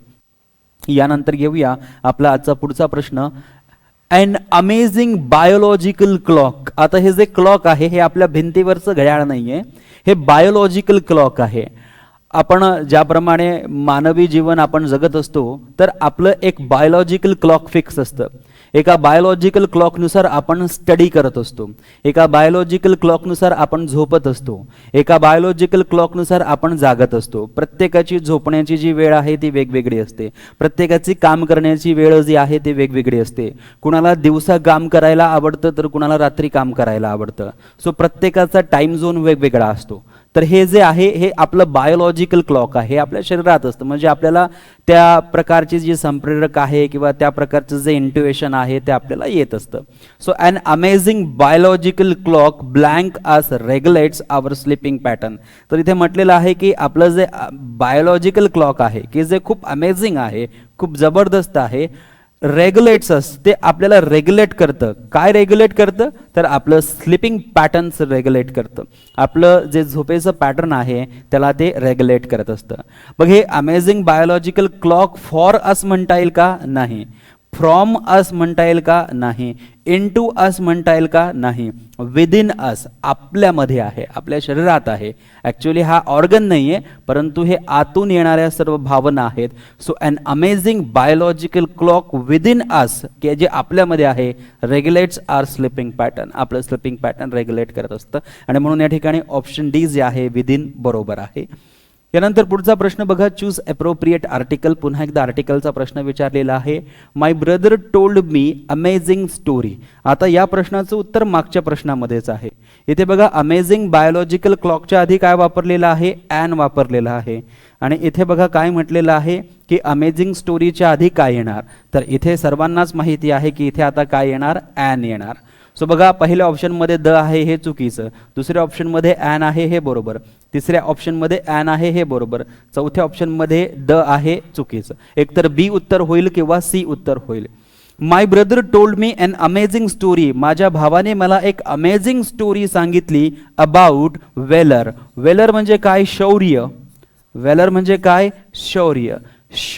यानंतर घेऊया आपला आजचा पुढचा प्रश्न. An amazing biological clock. आता हे जे क्लॉक आहे हे आपल्या भिंतीवरचं घड्याळ नाहीये, हे बायोलॉजिकल क्लॉक आहे. आपण ज्याप्रमाणे मानवी जीवन आपण जगत असतो तर आपलं एक बायोलॉजिकल क्लॉक फिक्स असतं. एका बायोलॉजिकल क्लॉकनुसार आपण स्टडी करत असतो, एका बायोलॉजिकल क्लॉकनुसार आपण झोपत असतो, एका बायोलॉजिकल क्लॉकनुसार आपण जागत असतो. प्रत्येकाची झोपण्याची जी वेळ आहे ती वेगवेगळी असते, प्रत्येकाची काम करण्याची वेळ जी आहे ती वेगवेगळी असते. कुणाला दिवसा काम करायला आवडतं तर कुणाला रात्री काम करायला आवडतं. सो प्रत्येकाचा टाइम झोन वेगवेगळा असतो. तर हे जे आहे हे आपलं बायोलॉजिकल क्लॉक आहे, आपल्या शरीरात असतं. म्हणजे आपल्याला त्या प्रकारची जी संप्रेरक आहे किंवा त्या प्रकारचं जे इंट्युएशन आहे ते आपल्याला येत असतं. So an amazing biological clock blank us regulates our sleeping pattern. तर इथे म्हटलेलं आहे की आपलं जे बायोलॉजिकल क्लॉक आहे की जे खूप अमेझिंग आहे, खूप जबरदस्त आहे, रेग्युलेट्स अस, ते आपल्याला रेग्युलेट करतं. काय रेग्युलेट करतं? तर आपलं स्लीपिंग पॅटर्न्स रेग्युलेट करतं. आपलं जे झोपेचं पॅटर्न आहे त्याला ते रेग्युलेट करत असतं. बघ हे amazing biological clock for us म्हणता येईल का? नाही. फ्रॉम अस म्हणता येईल का? नाही. इनटू अस म्हणता येईल का? नाही. विदिन अस, आपल्यामध्ये आहे, आपल्या शरीरात आहे. ॲक्च्युली हा ऑर्गन नाही आहे, परंतु हे आतून येणाऱ्या सर्व भावना आहेत. So an amazing biological clock within us, की जे आपल्यामध्ये आहे, रेग्युलेट्स आर स्लीपिंग पॅटर्न, आपलं स्लीपिंग पॅटर्न रेग्युलेट करत असतं. आणि म्हणून या ठिकाणी ऑप्शन डी जे आहे विदिन बरोबर आहे. यानंतर पुढचा प्रश्न बघा, चूज अप्रोप्रिएट आर्टिकल. पुन्हा एकदा आर्टिकलचा प्रश्न विचारलेला आहे. My brother told me amazing story. आता या प्रश्नाचं उत्तर मागच्या प्रश्नामध्येच आहे. इथे बघा अमेझिंग बायोलॉजिकल क्लॉकच्या आधी काय वापरलेलं आहे? ॲन वापरलेलं आहे. आणि इथे बघा काय म्हटलेलं आहे की अमेझिंग स्टोरीच्या आधी काय येणार? तर इथे सर्वांनाच माहिती आहे की इथे आता काय येणार? ॲन येणार. सो बघा पहिल्या ऑप्शनमध्ये द आहे हे चुकीचं, दुसऱ्या ऑप्शनमध्ये ॲन आहे हे बरोबर, तिसऱ्या ऑप्शनमध्ये ॲन आहे हे बरोबर, चौथ्या ऑप्शनमध्ये द आहे चुकीचं. एकतर बी उत्तर होईल किंवा सी उत्तर होईल. My brother told me an amazing story, माझ्या भावाने मला एक अमेझिंग स्टोरी सांगितली अबाउट वेलर. वेलर म्हणजे काय? शौर्य. वेलर म्हणजे काय? शौर्य.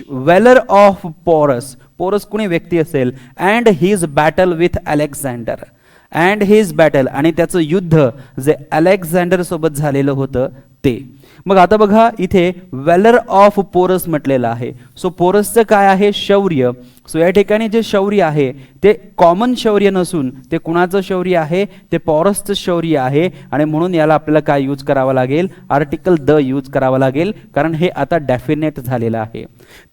वेलर ऑफ पोरस, पोरस कोणी व्यक्ती असेल, and his battle with Alexander, and his battle आणि त्याचं युद्ध जे अलेक्झांडर सोबत झालेलं होतं ते. मग आता बघा इथे वेलर ऑफ पोरस म्हटलेलं आहे. सो पोरसचं काय आहे? शौर्य. सो या ठिकाणी जे शौर्य आहे ते कॉमन शौर्य नसून ते कुणाचं शौर्य आहे? ते पोरसचं शौर्य आहे. आणि म्हणून याला आपल्याला काय यूज करावं लागेल? आर्टिकल द यूज करावं लागेल, कारण हे आता डेफिनेट झालेलं आहे.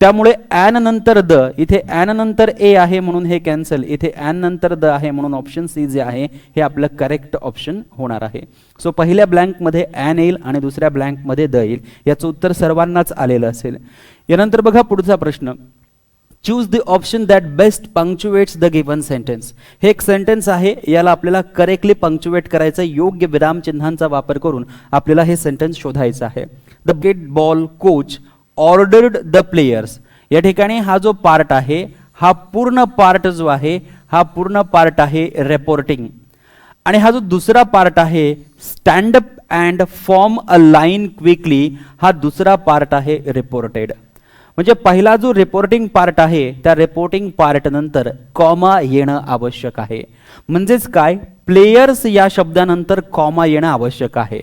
त्यामुळे ॲन नंतर द, इथे ॲन नंतर ए आहे म्हणून हे कॅन्सल, इथे ॲन नंतर द आहे म्हणून ऑप्शन सी जे आहे हे आपलं करेक्ट ऑप्शन होणार आहे. सो पहिल्या ब्लँकमध्ये ॲन येईल आणि दुसऱ्या ब्लँकमध्ये द येईल. याचं उत्तर सर्वांनाच आलेलं असेल. यानंतर बघा पुढचा प्रश्न, choose the option that best punctuates the given sentence. हे एक सेंटेन्स आहे, याला आपल्याला करेक्टली पंक्च्युएट करायचं, योग्य विरामचिन्हांचा वापर करून आपल्याला हे सेंटेन्स शोधायचं आहे. The basketball coach ordered the players. या ठिकाणी हा जो पार्ट आहे हा पूर्ण पार्ट जो आहे हा पूर्ण पार्ट आहे रिपोर्टिंग, आणि हा जो दुसरा पार्ट आहे stand up and form a line quickly, हा दुसरा पार्ट आहे रिपोर्टेड. म्हणजे पहिला जो रिपोर्टिंग पार्ट आहे त्या रिपोर्टिंग पार्ट नंतर कॉमा येणं आवश्यक आहे. म्हणजेच काय? प्लेयर्स या शब्दानंतर कॉमा येणं आवश्यक आहे.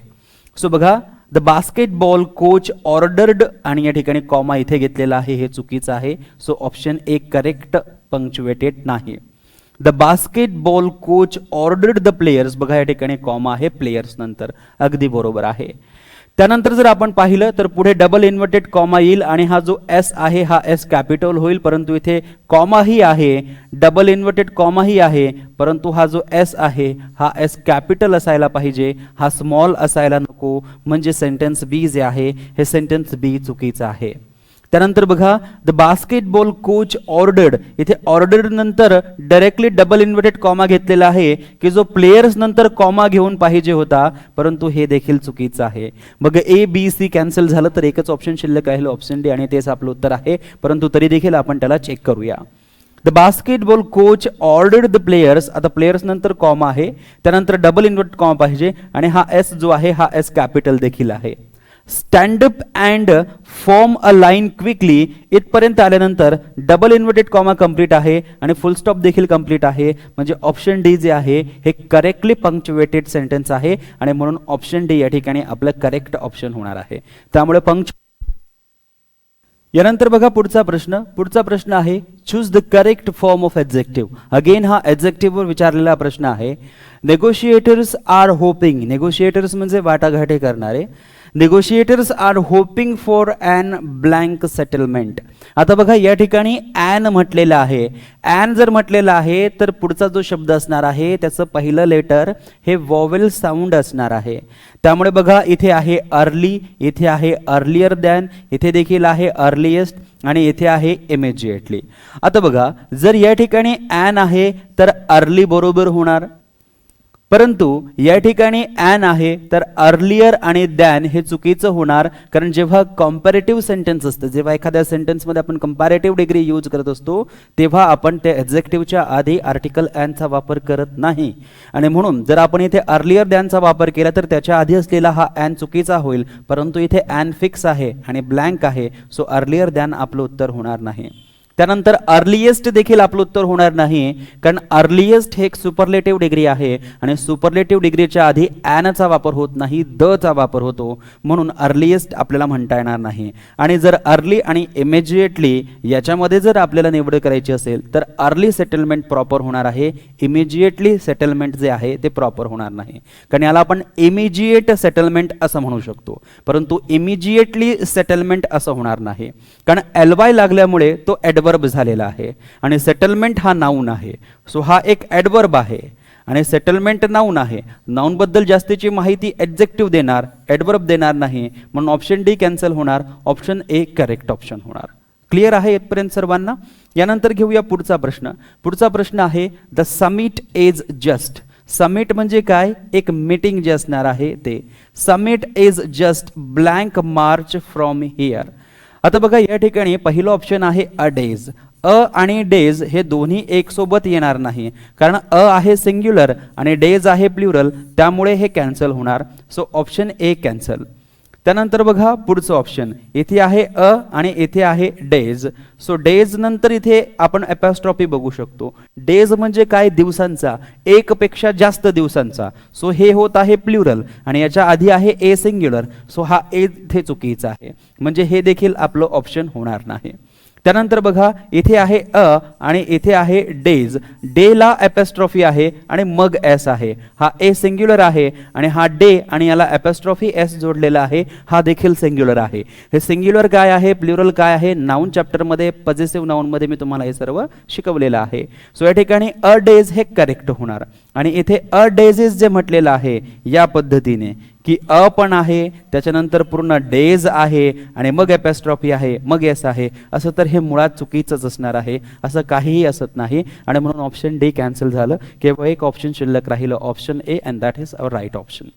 सो बघा, द बास्केटबॉल कोच ऑर्डर्ड आणि या ठिकाणी कॉमा इथे घेतलेला आहे, हे चुकीचं आहे. So option A correct punctuated नाही. The basketball coach ordered the players, बघा या ठिकाणी कॉमा आहे प्लेयर्स नंतर, अगदी बरोबर आहे. त्यानंतर जर आपण पाहिलं तर पुढे डबल इन्व्हर्टेड कॉमा येईल आणि हा जो एस आहे हा एस कॅपिटल होईल, परंतु इथे कॉमाही आहे, डबल इन्व्हर्टेड कॉमाही आहे, परंतु हा जो एस आहे हा एस कॅपिटल असायला पाहिजे, हा स्मॉल असायला नको. म्हणजे सेंटेन्स बी जे आहे हे सेंटेन्स बी चुकीचं आहे. त्यानंतर बघा, द बास्केटबॉल कोच ऑर्डर्ड, इथे ऑर्डर्ड नंतर डायरेक्टली डबल इन्व्हर्टेड कॉमा घेतलेला आहे की जो प्लेयर्स नंतर कॉमा घेऊन पाहिजे होता, परंतु हे देखील चुकीचं आहे. मग ए बी सी कॅन्सल झालं तर एकच ऑप्शन शिल्लक आहे, ऑप्शन डी, आणि तेच आपलं उत्तर आहे. परंतु तरी देखील आपण त्याला चेक करूया. The basketball coach ordered the players, आता प्लेयर्स नंतर कॉमा आहे, त्यानंतर डबल इन्व्हर्टेड कॉमा पाहिजे आणि हा एस जो आहे हा एस कॅपिटल देखील आहे. Stand up and form a line quickly इथपर्यंत आल्यानंतर डबल इन्व्हर्टेड कॉमा कंप्लीट आहे आणि फुल स्टॉप देखील कंप्लीट आहे. म्हणजे ऑप्शन डी जे आहे हे करेक्टली पंक्च्युएटेड सेंटेन्स आहे आणि म्हणून ऑप्शन डी या ठिकाणी आपलं करेक्ट ऑप्शन होणार आहे. त्यामुळे यानंतर बघा पुढचा प्रश्न आहे choose the correct form of adjective. Again हा ॲडजेक्टिव्हवर विचारलेला प्रश्न आहे. नेगोशिएटर्स आर होपिंग, नेगोशिएटर्स म्हणजे वाटाघाटी करणारे. Negotiators are hoping for an blank settlement. आता बघा या ठिकाणी ॲन म्हटलेलं आहे. ॲन जर म्हटलेलं आहे तर पुढचा जो शब्द असणार आहे त्याचं पहिलं लेटर हे वॉवेल साऊंड असणार आहे. त्यामुळे बघा इथे आहे अर्ली, इथे आहे अर्लियर दॅन, इथे देखील आहे अर्लिएस्ट आणि इथे आहे इमिजिएटली. आता बघा जर या ठिकाणी ॲन आहे तर अर्ली बरोबर होणार, परंतु या ठिकाणी ॲन आहे तर अर्लियर आणि दॅन हे चुकीचं होणार. कारण जेव्हा कॉम्पॅरेटिव्ह सेंटेन्स असतं, जेव्हा एखाद्या सेंटेन्समध्ये आपण कंपॅरेटिव्ह डिग्री यूज करत असतो तेव्हा आपण त्या ॲडजेक्टिव्हच्या आधी आर्टिकल ॲनचा वापर करत नाही. आणि म्हणून जर आपण इथे अर्लियर दॅनचा वापर केला तर त्याच्या आधी असलेला हा ॲन चुकीचा होईल. परंतु इथे ॲन फिक्स आहे आणि ब्लँक आहे, सो अर्लियर दॅन आपलं उत्तर होणार नाही. त्यानंतर अर्लिएस्ट देखील आपलं उत्तर होणार नाही, कारण अर्लिएस्ट हे एक सुपरलेटिव्ह डिग्री आहे आणि सुपरलेटिव्ह डिग्रीच्या आधी ॲनचा वापर होत नाही, दचा वापर होतो, म्हणून अर्लिएस्ट आपल्याला म्हणता येणार नाही. आणि जर अर्ली आणि इमिजिएटली याच्यामध्ये जर आपल्याला निवड करायची असेल तर अर्ली सेटलमेंट प्रॉपर होणार आहे, इमिजिएटली सेटलमेंट जे आहे ते प्रॉपर होणार नाही. कारण याला आपण इमिजिएट सेटलमेंट असं म्हणू शकतो, परंतु इमिजिएटली सेटलमेंट असं होणार नाही, कारण एलवाय लागल्यामुळे तो ॲडवर्ब झालेला आहे आणि सेटलमेंट हा नाऊन आहे. सो हा एक ॲडवर्ब आहे आणि सेटलमेंट नाऊन आहे. नाऊन बद्दल जास्तीची माहिती ॲडजेक्टिव्ह देणार, ॲडवर्ब देणार नाही, म्हणून ऑप्शन डी कॅन्सल होणार, ऑप्शन ए करेक्ट ऑप्शन होणार. क्लिअर आहे इथपर्यंत सर्वांना? यानंतर घेऊया पुढचा प्रश्न आहे the summit is just. Summit म्हणजे काय? एक मीटिंग जे असणार आहे ते. Summit is just blank march from here. आता बघा या ठिकाणी पहिलं ऑप्शन आहे अ डेज. अ आणि डेज हे दोन्ही एक सोबत येणार नाही, कारण अ आहे सिंग्युलर आणि डेज आहे प्लुरल, त्यामुळे हे कॅन्सल होणार. So option A cancel. त्यानंतर बघा पुढचं ऑप्शन, इथे आहे अ आणि इथे आहे डेज. सो डेज नंतर इथे आपण अपॉस्ट्रॉफी बघू शकतो. डेज म्हणजे काय, दिवसांचा, एक पेक्षा जास्त दिवसांचा. सो हे होत आहे प्लुरल आणि याच्या आधी आहे ए सिंग्युलर. सो हा ए इथे चुकीचा आहे, म्हणजे हे देखील आपलं ऑप्शन होणार नाही. त्यानंतर बघा इथे आहे अ आणि इथे आहे डेज. डेला अपॉस्ट्रॉफी आहे आणि मग एस आहे. हा ए सिंग्युलर आहे आणि हा डे आणि याला अपॉस्ट्रॉफी एस जोडलेला आहे, हा देखील सिंग्युलर आहे. हे सिंग्युलर काय आहे, प्लुरल काय आहे, नाउन चॅप्टरमध्ये पॉझिटिव्ह नाउनमध्ये मी तुम्हाला हे सर्व शिकवलेलं आहे. सो या ठिकाणी अ डेज हे करेक्ट होणार. आणि इथे अ डेजेस जे म्हटलेलं आहे या पद्धतीने की अ पण आहे, त्याच्यानंतर पूर्ण डेज आहे आणि मग अपॉस्ट्रॉफी आहे, मग एस आहे, असं तर हे मुळात चुकीचंच असणार आहे. असं काहीही असत नाही आणि म्हणून ऑप्शन डी कॅन्सल झालं. केवळ एक ऑप्शन शिल्लक राहिलं, option A, and that is our right option.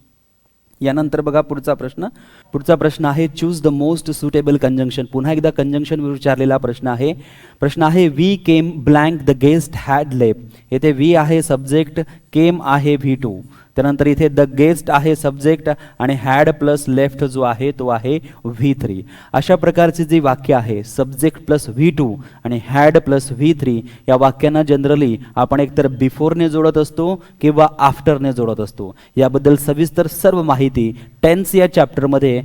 यानंतर बघा पुढचा प्रश्न आहे choose the most suitable conjunction. पुन्हा एकदा कंजंक्शन विचारलेला प्रश्न आहे we came blank the guest had left. येथे वी आहे सब्जेक्ट, केम आहे V2, त्यानंतर इथे द गेस्ट आहे सब्जेक्ट आणि हॅड प्लस लेफ्ट जो आहे तो आहे V3. अशा प्रकारची जी वाक्य आहे सब्जेक्ट प्लस V2 आणि हॅड प्लस V3, या वाक्यांना जनरली आपण एकतर बिफोरने जोडत असतो किंवा आफ्टरने जोडत असतो. याबद्दल सविस्तर सर्व माहिती टेन्स या चॅप्टरमध्ये,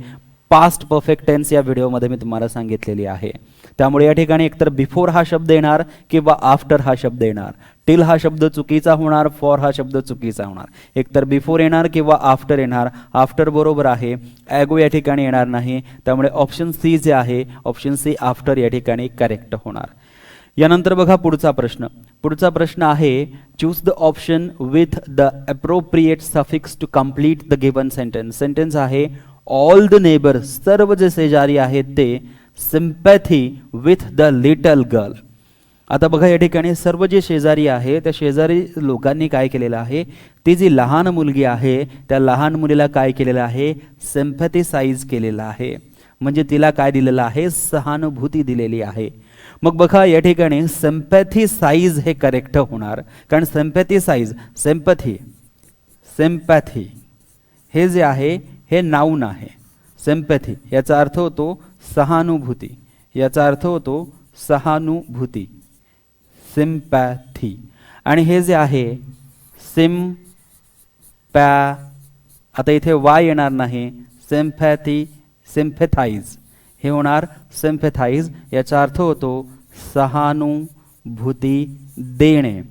पास्ट परफेक्ट टेन्स या व्हिडिओमध्ये मी तुम्हाला सांगितलेली आहे. त्यामुळे या ठिकाणी एकतर बिफोर हा शब्द येणार किंवा आफ्टर हा शब्द येणार. टिल हा शब्द चुकीचा होणार, फॉर हा शब्द चुकीचा होणार. एकतर बिफोर येणार किंवा आफ्टर येणार. आफ्टर बरोबर आहे, ॲगो या ठिकाणी येणार नाही, त्यामुळे ऑप्शन सी जे आहे, ऑप्शन सी आफ्टर या ठिकाणी करेक्ट होणार. यानंतर बघा पुढचा प्रश्न आहे choose the option with the appropriate suffix to complete the given sentence. Sentence आहे ऑल द नेबर्स, सर्व जे शेजारी आहेत ते, sympathy with the little girl. आता बघा या ठिकाणी सर्व जे शेजारी आहे त्या शेजारी लोकांनी काय केलेलं आहे, ती जी लहान मुलगी आहे त्या लहान मुलीला काय केलेलं आहे, सिम्पॅथिसाइज केलेलं आहे. म्हणजे तिला काय दिलेलं आहे, सहानुभूती दिलेली आहे. मग बघा या ठिकाणी सिम्पॅथिसाइज हे करेक्ट होणार, कारण सिम्पॅथिसाइज, सिम्पॅथी हे जे आहे हे नाऊन आहे. सिम्पॅथी याचा अर्थ होतो सहानुभूती, याचा अर्थ होतो सहानुभूती, सिम्पॅथी. आणि हे जे आहे आता इथे वाय येणार नाही, सिम्पॅथी, सिम्पॅथाइज हे होणार सिम्पॅथाइज. याचा अर्थ होतो सहानुभूती देणे,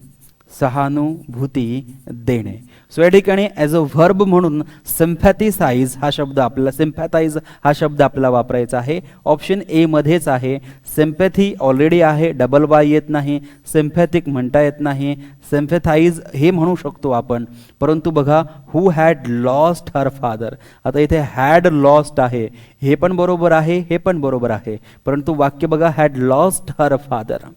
सहानुभूती देणे. सो या ठिकाणी ॲज अ व्हर्ब म्हणून सिम्पॅथिसाइज हा शब्द आपल्याला, सिम्पॅथाइज हा शब्द आपल्याला वापरायचा आहे. ऑप्शन ए मध्येच आहे. सिम्पॅथी ऑलरेडी आहे, डबल वाय येत नाही, सिम्पॅथिक म्हणता येत नाही, सिम्पॅथाइज हे म्हणू शकतो आपण. परंतु बघा who had lost her father, आता इथे हॅड लॉस्ट आहे, हे पण बरोबर आहे, हे पण बरोबर आहे, परंतु वाक्य बघा हॅड लॉस्ट हर फादर,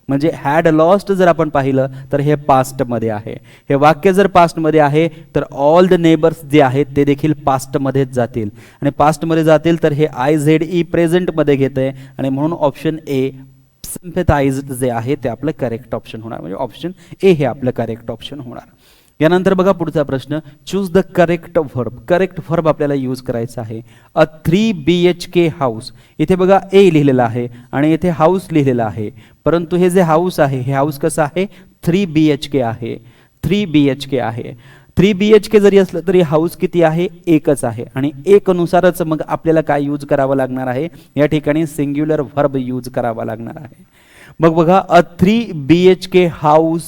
म्हणजे हॅड लॉस्ट जर आपण पाहिलं तर हे पास्टमध्ये आहे. हे वाक्य जर पास्टमध्ये आहे तर ऑल द नेबर्स जे आहेत ते देखील पास्टमध्येच जातील, आणि पास्टमध्ये जातील तर हे IZE प्रेझेंटमध्ये घेत आहे, आणि म्हणून ऑप्शन ए सिम्पॅथाइज्ड जे आहे ते आपलं करेक्ट ऑप्शन होणार. म्हणजे ऑप्शन ए हे आपलं करेक्ट ऑप्शन होणार. यानंतर बघा पुढचा प्रश्न choose the correct verb. Correct verb आपल्याला यूज करायचा आहे. अ 3 BHK हाऊस, इथे बघा ए लिहिलेला आहे आणि इथे हाऊस लिहिलेला आहे, परंतु हे जे हाऊस आहे हे हाऊस कसं आहे, 3 BHK आहे, 3 BHK आहे. 3 BHK जरी असलं तरी हाऊस किती आहे, एकच आहे, आणि एक नुसारच मग आपल्याला काय यूज करावं लागणार आहे, या ठिकाणी सिंग्युलर व्हर्ब यूज करावा लागणार आहे. मग बघा अ 3 BHK हाऊस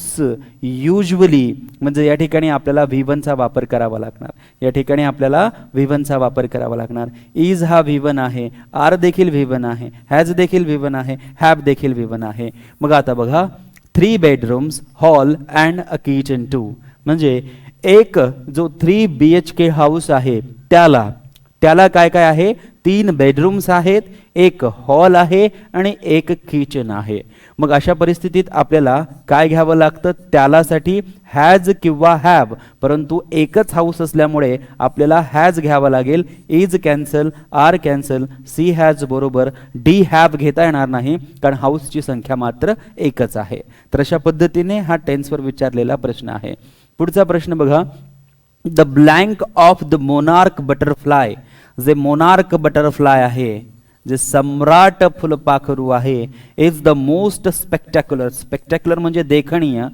युजली, म्हणजे या ठिकाणी आपल्याला V1 चा वापर करावा लागणार, या ठिकाणी आपल्याला V1 चा वापर करावा लागणार. इज हा V1 आहे, आर देखील V1 आहे, हॅज देखील V1 आहे, हॅव देखील V1 आहे. मग आता बघा 3 bedrooms, hall and a kitchen too, म्हणजे एक जो 3 BHK हाऊस आहे त्याला त्याला काय काय आहे? 3 बेडरूम्स आहेत, एक हॉल आहे आणि एक किचन आहे. मग अशा परिस्थितीत आपल्याला काय घ्यावं लागतं? त्यालासाठी हॅज किंवा हॅव, परंतु एकच हाऊस असल्यामुळे आपल्याला हॅज घ्यावं लागेल. Is cancel, are cancel, C has बरोबर, डी हॅव घेता येणार नाही कारण हाऊसची संख्या मात्र एकच आहे. तर अशा पद्धतीने हा टेन्सवर विचारलेला प्रश्न आहे. पुढचा प्रश्न बघा. The blank of the monarch butterfly, जे मोनार्क बटरफ्लाय आहे, जे सम्राट फुलपाखरू आहे, is the most spectacular, spectacular म्हणजे देखणीय,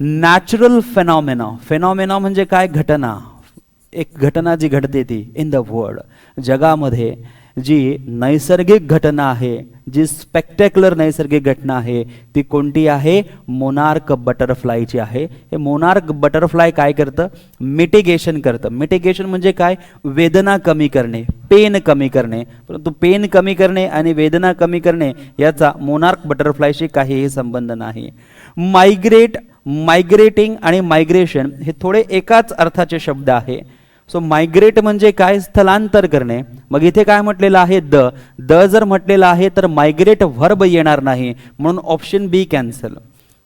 नॅचरल फेनॉमेना, फेनॉमेना म्हणजे काय? घटना, एक घटना जी घडते ती इन द वर्ल्ड, जगामध्ये जी नैसर्गिक घटना आहे, जी स्पेक्टॅक्युलर नैसर्गिक घटना आहे, ती कोणती आहे? मोनार्क बटरफ्लायची आहे. हे मोनार्क बटरफ्लाय काय करतं? मिटिगेशन करतं. मिटिगेशन म्हणजे काय? वेदना कमी करणे, पेन कमी करणे. परंतु पेन कमी करणे आणि वेदना कमी करणे याचा मोनार्क बटरफ्लायशी काहीही संबंध नाही. मायग्रेट, मायग्रेटिंग आणि मायग्रेशन हे थोडे एकाच अर्थाचे शब्द आहे. सो मायग्रेट म्हणजे काय? स्थलांतर करणे. मग इथे काय म्हटलेलं आहे? द जर म्हटलेलं आहे तर मायग्रेट व्हर्ब येणार नाही, म्हणून option B cancel.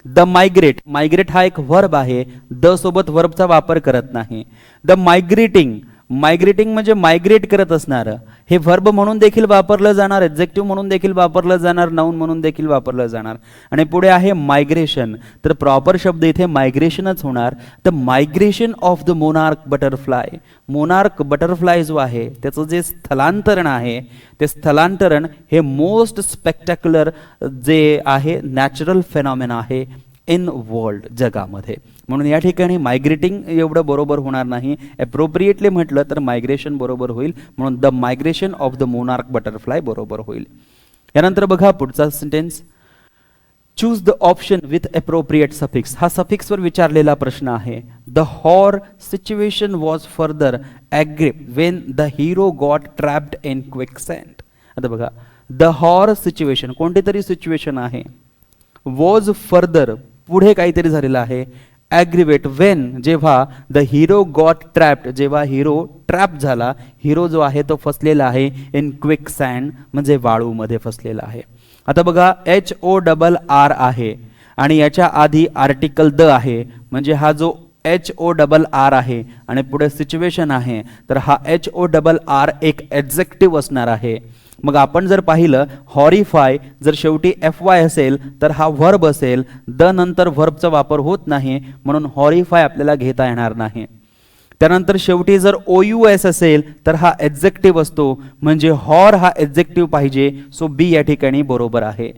The migrate, migrate हा एक व्हर्ब आहे, द सोबत व्हर्बचा वापर करत नाही. द मायग्रेटिंग, मायग्रेटिंग म्हणजे मायग्रेट करत असणार, हे व्हर्ब म्हणून देखील वापरलं जाणार, एक्झेक्टिव्ह म्हणून देखील वापरलं जाणार, नाउन म्हणून देखील वापरलं जाणार. आणि पुढे आहे मायग्रेशन, तर प्रॉपर शब्द इथे मायग्रेशनच होणार. The migration of the monarch butterfly, monarch butterfly जो आहे त्याचं जे स्थलांतरण आहे, ते स्थलांतरण हे मोस्ट स्पेक्टॅक्युलर जे आहे नॅचरल फेनॉमेना आहे इन वर्ल्ड, जगामध्ये. म्हणून या ठिकाणी मायग्रेटिंग एवढं बरोबर होणार नाही. ॲप्रोप्रिएटली म्हटलं तर मायग्रेशन बरोबर होईल, म्हणून the migration of the monarch butterfly बरोबर होईल. यानंतर बघा पुढचा sentence. Choose the option with appropriate suffix, हा सफिक्सवर विचारलेला प्रश्न आहे. The horror situation was further aggravated when the hero got trapped in quicksand. आता बघा, द हॉर सिच्युएशन कोणती तरी सिच्युएशन आहे, वॉज फर्दर पुढे काहीतरी झालेलं आहे, ॲग्रिवेट वेन जेव्हा द हिरो गॉट ट्रॅप्ड, जेव्हा हिरो ट्रॅप झाला, हिरो जो आहे तो फसलेला आहे इन क्विक सँड म्हणजे वाळूमध्ये फसलेला आहे. आता बघा HORR आहे आणि याच्या आधी आर्टिकल द आहे, म्हणजे हा जो HORR आहे आणि पुढे सिच्युएशन आहे, तर हा HORR एक ॲडजेक्टिव्ह असणार आहे. मग आपण जर पाहिलं हॉरिफाय जर शेवटी FY असेल तर हा व्हर्ब असेल, द नंतर व्हर्बचा वापर होत नाही, म्हणून हॉरिफाय आपल्याला घेता येणार नाही. त्यानंतर शेवटी जर OUS असेल तर हा ॲडजेक्टिव्ह असतो, म्हणजे हॉर हा ॲडजेक्टिव्ह पाहिजे, सो बी या ठिकाणी बरोबर आहे.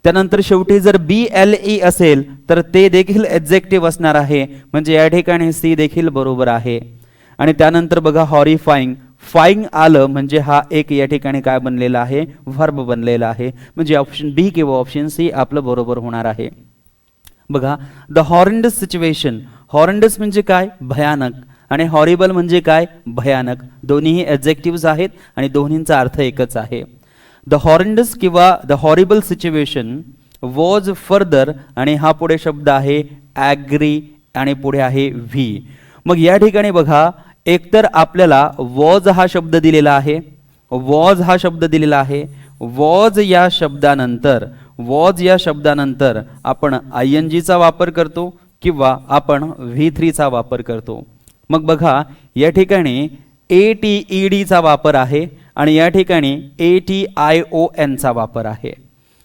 त्यानंतर शेवटी जर BLE असेल तर ते देखील ॲडजेक्टिव्ह असणार आहे, म्हणजे या ठिकाणी सी देखील बरोबर आहे. आणि त्यानंतर बघा हॉरिफाईंग, फाईंग आलं म्हणजे हा एक या ठिकाणी काय बनलेला आहे? व्हर्ब बनलेला आहे, म्हणजे ऑप्शन बी किंवा ऑप्शन सी आपलं बरोबर होणार आहे. बघा, द हॉरेंडस सिच्युएशन, हॉरेंडस म्हणजे काय? भयानक, आणि हॉरिबल म्हणजे काय? भयानक. दोन्हीही ॲडजेक्टिव्हज आहेत आणि दोन्हींचा अर्थ एकच आहे. द हॉरेंडस किंवा the horrible situation was further, आणि हा पुढे शब्द आहे ॲग्री आणि पुढे आहे व्ही. मग या ठिकाणी बघा, एकतर आपल्याला वॉज हा शब्द दिलेला आहे, वॉज हा शब्द दिलेला आहे, वॉज या शब्दानंतर, वॉज या शब्दानंतर आपण ING चा वापर करतो किंवा आपण V3 चा वापर करतो. मग बघा या ठिकाणी ATED चा वापर आहे आणि या ठिकाणी ATION चा वापर आहे.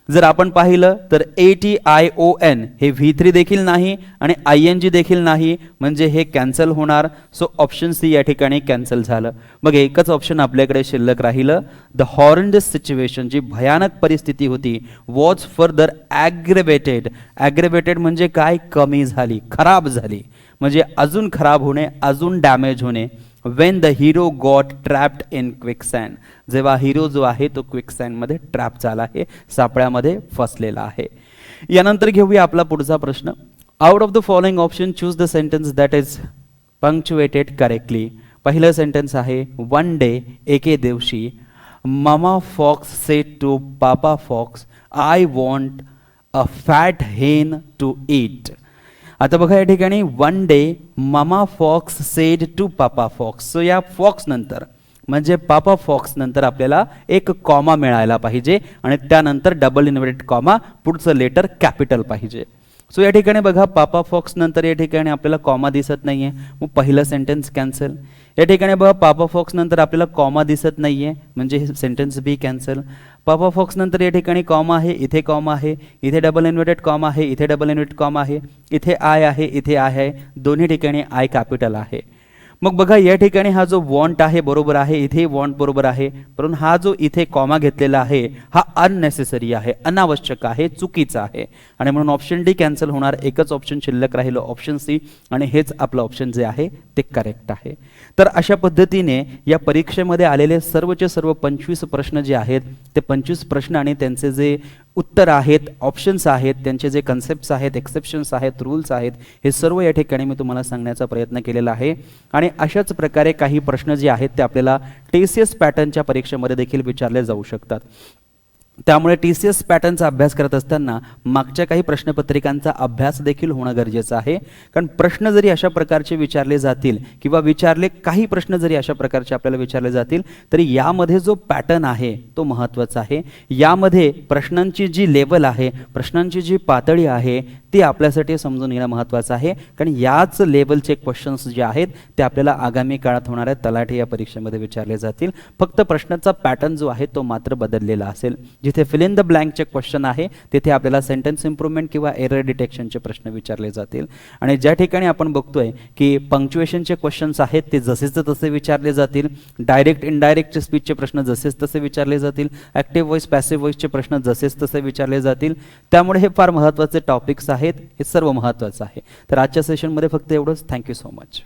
जर आपण पाहिलं तर ATION हे V3 देखील नाही आणि ING देखील नाही, म्हणजे हे कॅन्सल होणार. सो ऑप्शन सी या ठिकाणी कॅन्सल झालं. मग एकच ऑप्शन आपल्याकडे शिल्लक राहिलं, द हॉरेंडस सिच्युएशन, जी भयानक परिस्थिती होती, वॉज फर्दर ॲग्रेवेटेड. ॲग्रेवेटेड म्हणजे काय? कमी झाली, खराब झाली, म्हणजे अजून खराब होणे, अजून डॅमेज होणे. When the hero got trapped in quicksand, जेव्हा हिरो जो आहे तो क्विकसँडमध्ये ट्रॅप झाला आहे, सापळ्यामध्ये फसलेला आहे. यानंतर घेऊया आपला पुढचा प्रश्न. Out of the following option choose the sentence that is punctuated correctly. पहिलं सेंटेन्स आहे, वन डे, एके दिवशी, mama fox said to papa fox, I want a fat hen to eat. आता बघा या ठिकाणी one day mama fox said to papa fox. So या fox नंतर म्हणजे पापा फॉक्स नंतर आपल्याला एक कॉमा मिळायला पाहिजे आणि त्यानंतर डबल इन्व्हर्टेड कॉमा, पुढचं लेटर कॅपिटल पाहिजे. सो या ठिकाणी बघा पापा फॉक्स नंतर या ठिकाणी आपल्याला कॉमा दिसत नाहीये, मग पहिलं सेंटेन्स कॅन्सल. या ठिकाणी बघा पापा फॉक्स नंतर आपल्याला कॉमा दिसत नाहीये, म्हणजे हे सेंटेन्स बी कॅन्सल. पापा फॉक्स नंतर या ठिकाणी कॉमा आहे, इथे कॉमा आहे, इथे डबल इन्व्हर्टेड कॉमा आहे, इथे डबल इन्व्हर्टेड कॉमा आहे, इथे आय आहे, इथे आय आहे, दोन्ही ठिकाणी आय कॅपिटल आहे. मग बघा या ठिकाणी हा जो वॉन्ट आहे बरोबर आहे, इथे वॉन्ट बरोबर आहे, परंतु हा जो इथे कॉमा घेतलेला आहे हा अननेसेसरी आहे, अनावश्यक आहे, चुकीचा आहे आणि म्हणून ऑप्शन डी कॅन्सल होणार. एकच ऑप्शन शिल्लक राहिलं ऑप्शन सी आणि हेच आपलं ऑप्शन जे आहे ते करेक्ट आहे. तर अशा पद्धतीने या परीक्षेमध्ये आलेले सर्वचे सर्व 25 प्रश्न जे आहेत ते 25 प्रश्न आणि त्यांचे जे उत्तर आहेत, ऑप्शन्स आहेत, त्यांचे जे कन्सेप्ट्स आहेत, एक्सेप्शन्स आहेत, रूल्स आहेत, हे सर्व या ठिकाणी मी तुम्हाला सांगण्याचा प्रयत्न केलेला आहे. आणि अशाच प्रकारे काही प्रश्न जे आहेत ते आपल्याला TCS पॅटर्नच्या परीक्षेमध्ये देखील विचारले जाऊ शकतात. त्यामुळे TCS पॅटर्नचा अभ्यास करत असताना मागच्या काही प्रश्नपत्रिकांचा अभ्यास देखील होणं गरजेचं आहे. कारण प्रश्न जरी अशा प्रकारचे विचारले जातील किंवा काही प्रश्न जरी अशा प्रकारचे आपल्याला विचारले जातील तरी यामध्ये जो पॅटर्न आहे तो महत्त्वाचा आहे. यामध्ये प्रश्नांची जी लेवल आहे, प्रश्नांची जी पातळी आहे ती आपल्यासाठी समजून घेणं महत्त्वाचं आहे. कारण याच लेवलचे क्वेश्चन्स जे आहेत ते आपल्याला आगामी काळात होणाऱ्या तलाठी या परीक्षेमध्ये विचारले जातील. फक्त प्रश्नाचा पॅटर्न जो आहे तो मात्र बदललेला असेल. जिथे फिल इन द ब्लँकचे क्वेश्चन आहे तिथे आपल्याला सेंटेन्स इम्प्रूव्हमेंट किंवा एरर डिटेक्शनचे प्रश्न विचारले जातील. आणि ज्या ठिकाणी आपण बघतोय की पंक्च्युएशनचे क्वेश्चन्स आहेत ते जसेच तसे विचारले जातील, डायरेक्ट इनडायरेक्टचे स्पीचचे प्रश्न जसेच तसे विचारले जातील, ॲक्टिव्ह व्हॉइस पॅसिव्ह व्हॉइसचे प्रश्न जसेच तसे विचारले जातील. त्यामुळे हे फार महत्त्वाचे टॉपिक्स आहेत, हे सर्व महत्त्वाचं आहे. तर आजच्या सेशनमध्ये फक्त एवढंच. Thank you so much.